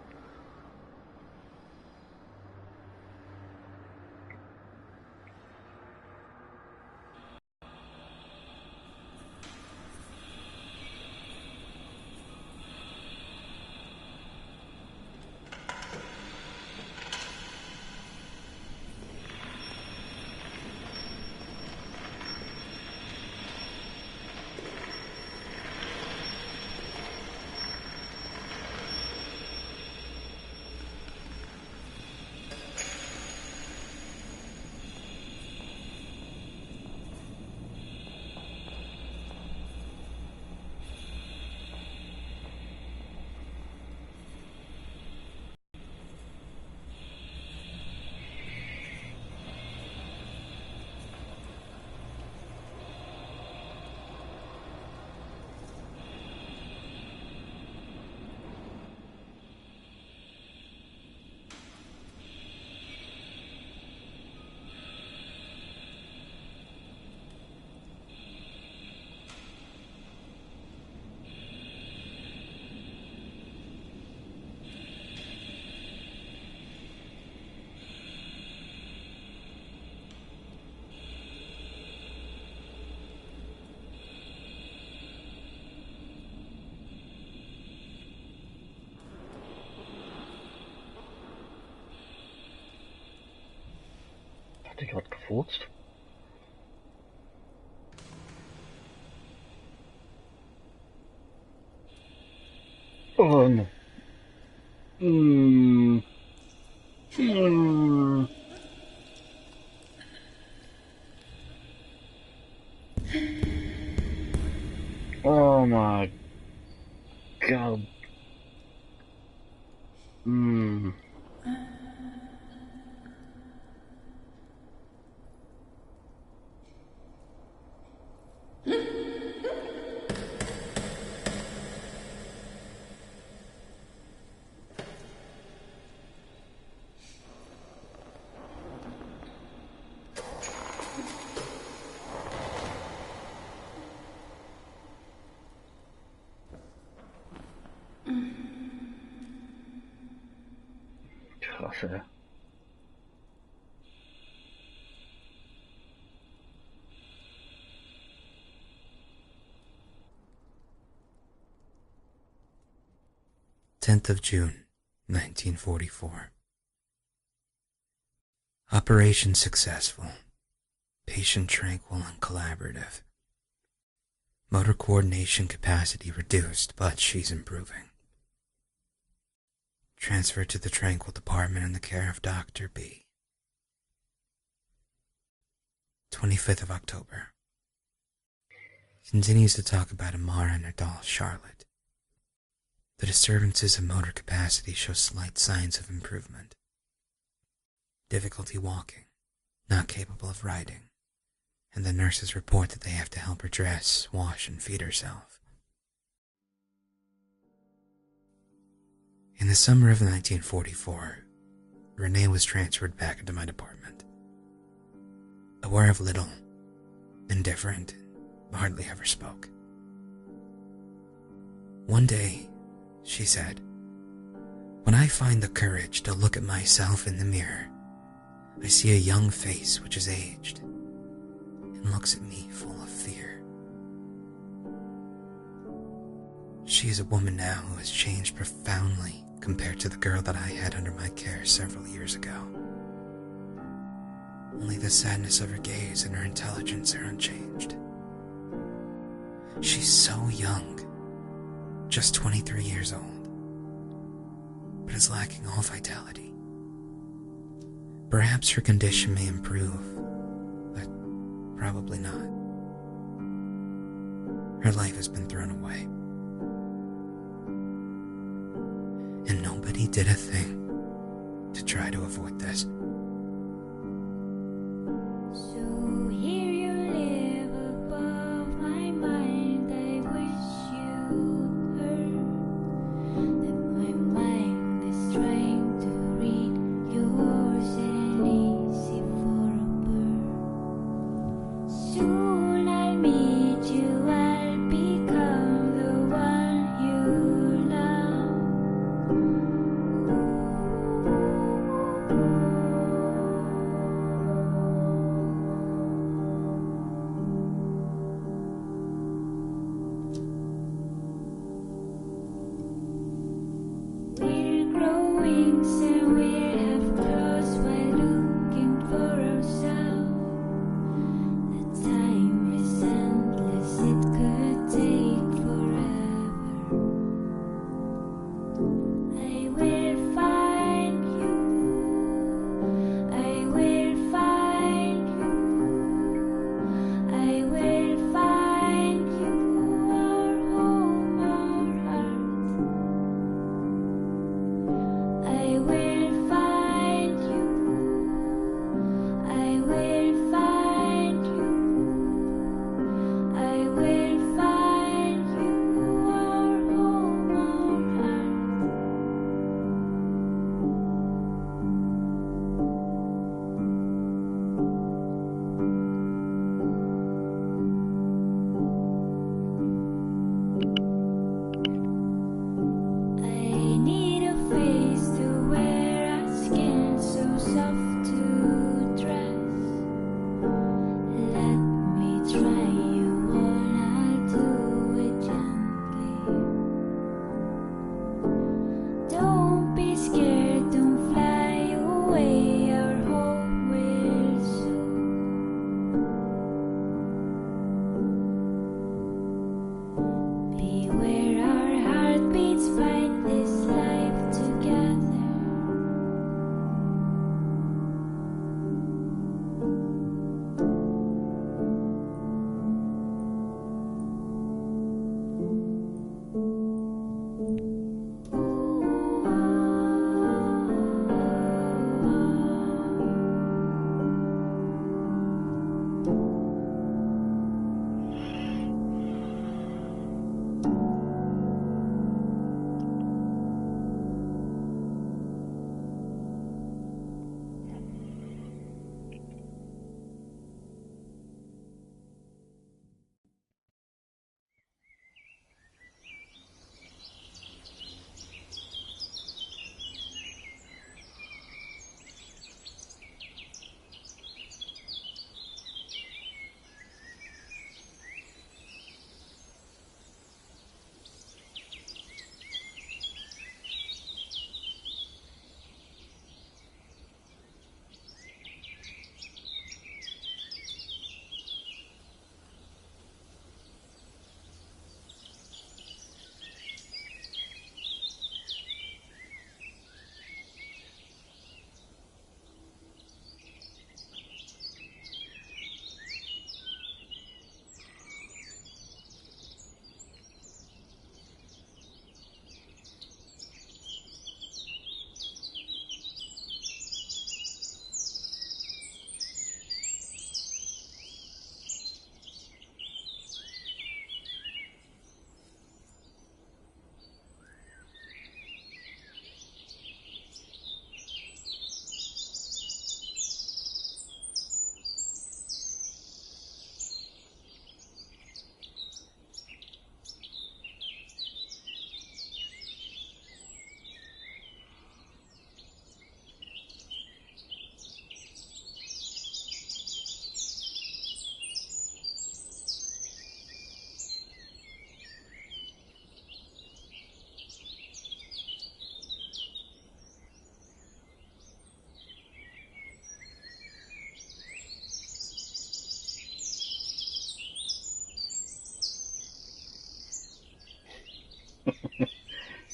Hat die gerade gefurzt? Oh, no. Oh my God. Krass, ey. June 1944. Operation successful. Patient tranquil and collaborative. Motor coordination capacity reduced, but she's improving. Transferred to the Tranquil department in the care of Dr. B. 25th of October. Continues to talk about Amara and her doll, Charlotte. The disturbances of motor capacity show slight signs of improvement. Difficulty walking, not capable of riding, and the nurses report that they have to help her dress, wash, and feed herself. In the summer of 1944, Renee was transferred back into my department. Aware of little, indifferent, hardly ever spoke. One day, she said, "When I find the courage to look at myself in the mirror, I see a young face which is aged and looks at me full of fear." She is a woman now who has changed profoundly compared to the girl that I had under my care several years ago. Only the sadness of her gaze and her intelligence are unchanged. She's so young, just 23 years old, but is lacking all vitality. Perhaps her condition may improve, but probably not. Her life has been thrown away, and nobody did a thing to try to avoid this. So here you live above my mind. I wish you'd heard that my mind is trying to read yours and easy for a bird. Soon I'll meet you, I'll become the one you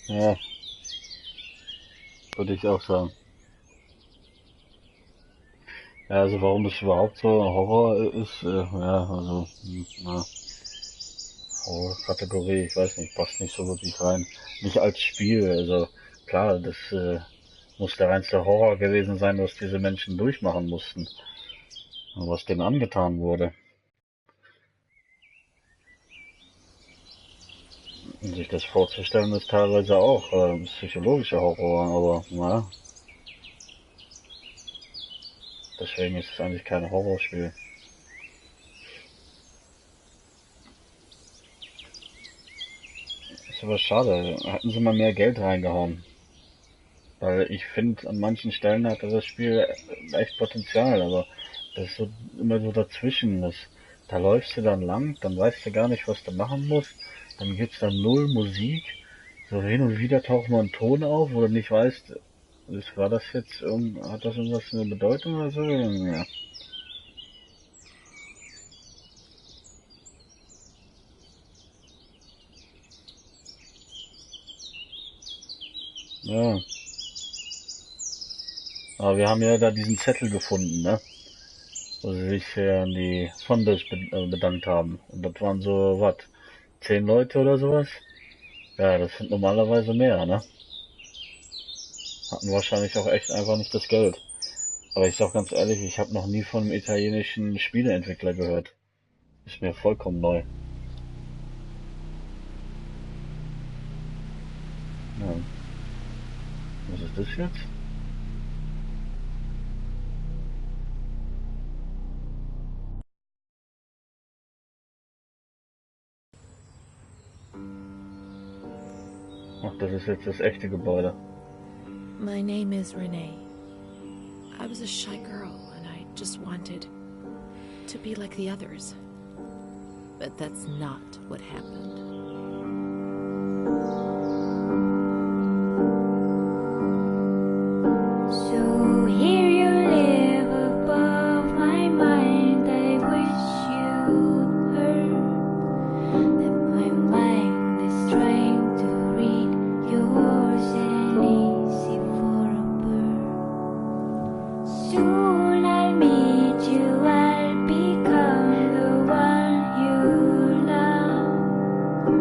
Ja, würde ich auch sagen. Ja, also warum das überhaupt so Horror ist, ja, also, na, Horror-Kategorie, ich weiß nicht, passt nicht so wirklich rein. Nicht als Spiel, also klar, das muss der reinste Horror gewesen sein, was diese Menschen durchmachen mussten und was denen angetan wurde. Und sich das vorzustellen ist teilweise auch psychologischer Horror, aber naja, deswegen ist es eigentlich kein Horrorspiel. Ist aber schade, hätten sie mal mehr Geld reingehauen. Weil ich finde, an manchen Stellen hatte das Spiel echt Potenzial, aber das ist so immer so dazwischen. Da läufst du dann lang, dann weißt du gar nicht, was du machen musst. Dann gibt's dann null Musik. So hin und wieder taucht mal ein Ton auf, wo du nicht weißt, war das jetzt, hat das irgendwas eine Bedeutung oder so? Ja. Ja. Aber wir haben ja da diesen Zettel gefunden, ne? Wo sie sich an die Fondes bedankt haben. Und das waren so, was, 10 Leute oder sowas? Ja, das sind normalerweise mehr, ne? Hatten wahrscheinlich auch echt einfach nicht das Geld. Aber ich sag ganz ehrlich, ich habe noch nie von einem italienischen Spieleentwickler gehört. Ist mir vollkommen neu. Ja. Was ist das jetzt? Ach, das ist jetzt das echte Gebäude. My name is Renee. I was a shy girl and I just wanted to be like the others. But that's not what happened. So here you live above my mind. I wish you'd heard that my mind is trying to read yours and easy for a bird. Soon I'll meet you, I'll become the one you love.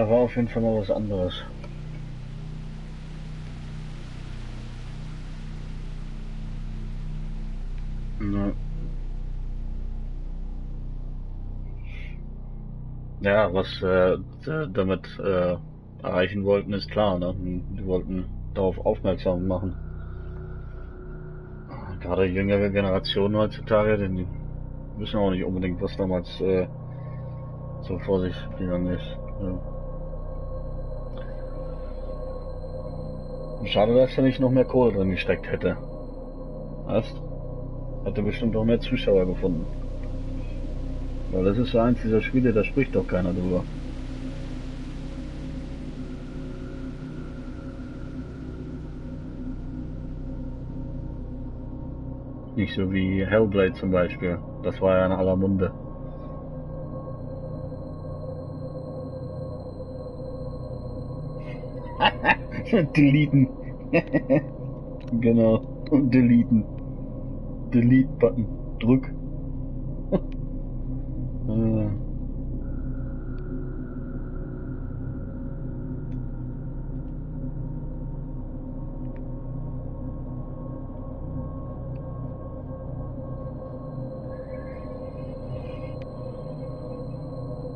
war auf jeden Fall mal was anderes. Ja. Ja, was damit erreichen wollten, ist klar, ne? Die wollten darauf aufmerksam machen. Gerade jüngere Generationen heutzutage, denn die wissen auch nicht unbedingt, was damals so vor sich gegangen ist. Ja. Schade, dass er nicht noch mehr Kohle drin gesteckt hätte. Weißt? Hätte bestimmt auch mehr Zuschauer gefunden. Weil das ist so eins dieser Spiele, da spricht doch keiner drüber. Nicht so wie Hellblade zum Beispiel. Das war ja in aller Munde. Deleten. Genau. Und deleten. Delete-Button. Drück. Äh.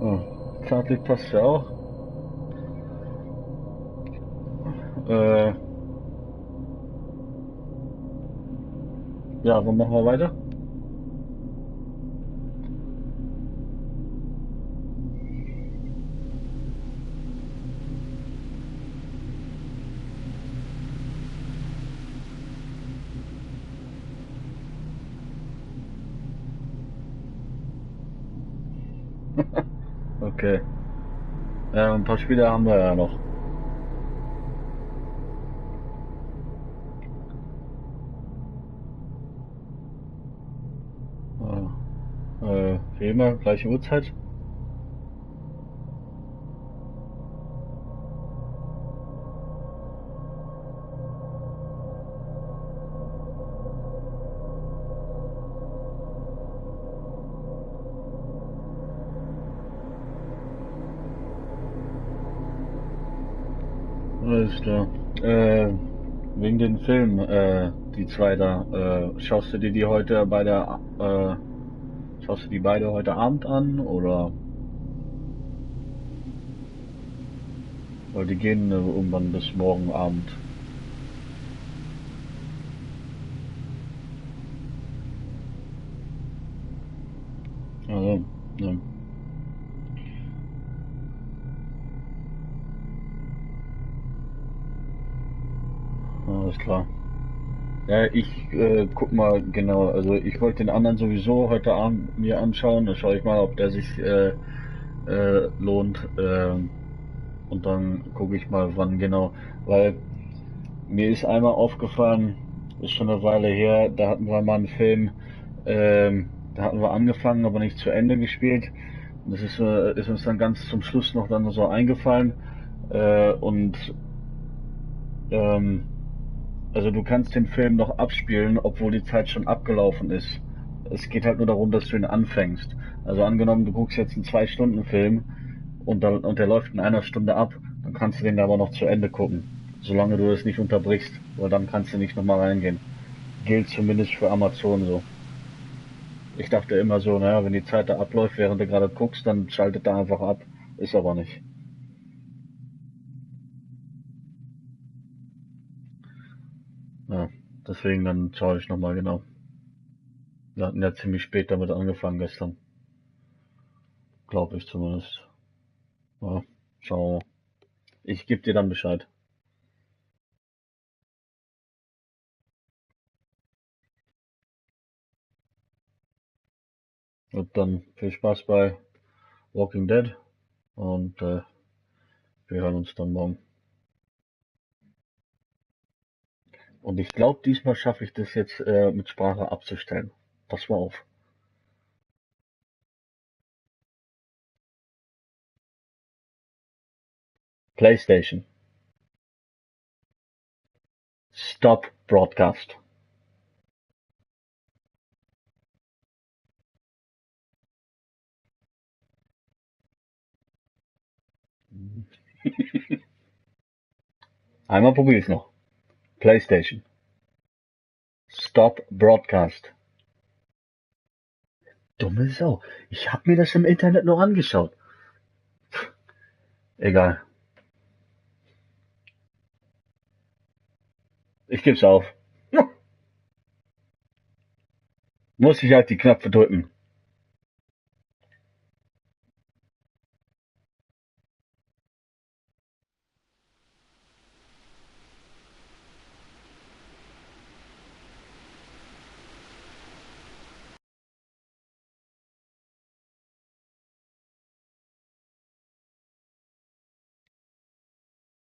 Oh. Zeitlich passt ja auch. Äh. Ja, wo machen wir weiter? Okay. Ein paar Spiele haben wir ja noch. Wie immer, gleiche Uhrzeit. Alles klar. Wegen den Filmen, die zwei da, schaust du dir die heute schaust du die beide heute Abend an oder? Weil die gehen irgendwann bis morgen Abend. Also, ja. Alles klar. Ja, ich guck mal genau, also ich wollte den anderen sowieso heute Abend mir anschauen, dann schaue ich mal, ob der sich lohnt. Und dann gucke ich mal, wann genau. Weil mir ist einmal aufgefallen, ist schon eine Weile her, da hatten wir mal einen Film, da hatten wir angefangen, aber nicht zu Ende gespielt. Und das ist uns dann ganz zum Schluss noch dann so eingefallen. Und ähm, also du kannst den Film noch abspielen, obwohl die Zeit schon abgelaufen ist. Es geht halt nur darum, dass du ihn anfängst. Also angenommen, du guckst jetzt einen 2-Stunden-Film und der läuft in einer Stunde ab, dann kannst du den aber noch zu Ende gucken. Solange du es nicht unterbrichst, weil dann kannst du nicht nochmal reingehen. Gilt zumindest für Amazon so. Ich dachte immer so, naja, wenn die Zeit da abläuft, während du gerade guckst, dann schaltet er einfach ab. Ist aber nicht. Ja, deswegen dann schaue ich nochmal genau. Wir hatten ja ziemlich spät damit angefangen gestern. Glaube ich zumindest. Ja, schauen wir mal. Ich gebe dir dann Bescheid. Und dann viel Spaß bei Walking Dead und wir hören uns dann morgen. Und ich glaube, diesmal schaffe ich das jetzt mit Sprache abzustellen. Pass mal auf. PlayStation. Stop broadcast. Einmal probiere ich es noch. PlayStation. Stop Broadcast. Dumme Sau. Ich hab mir das im Internet noch angeschaut. Egal. Ich geb's auf. Muss ich halt die Knöpfe drücken.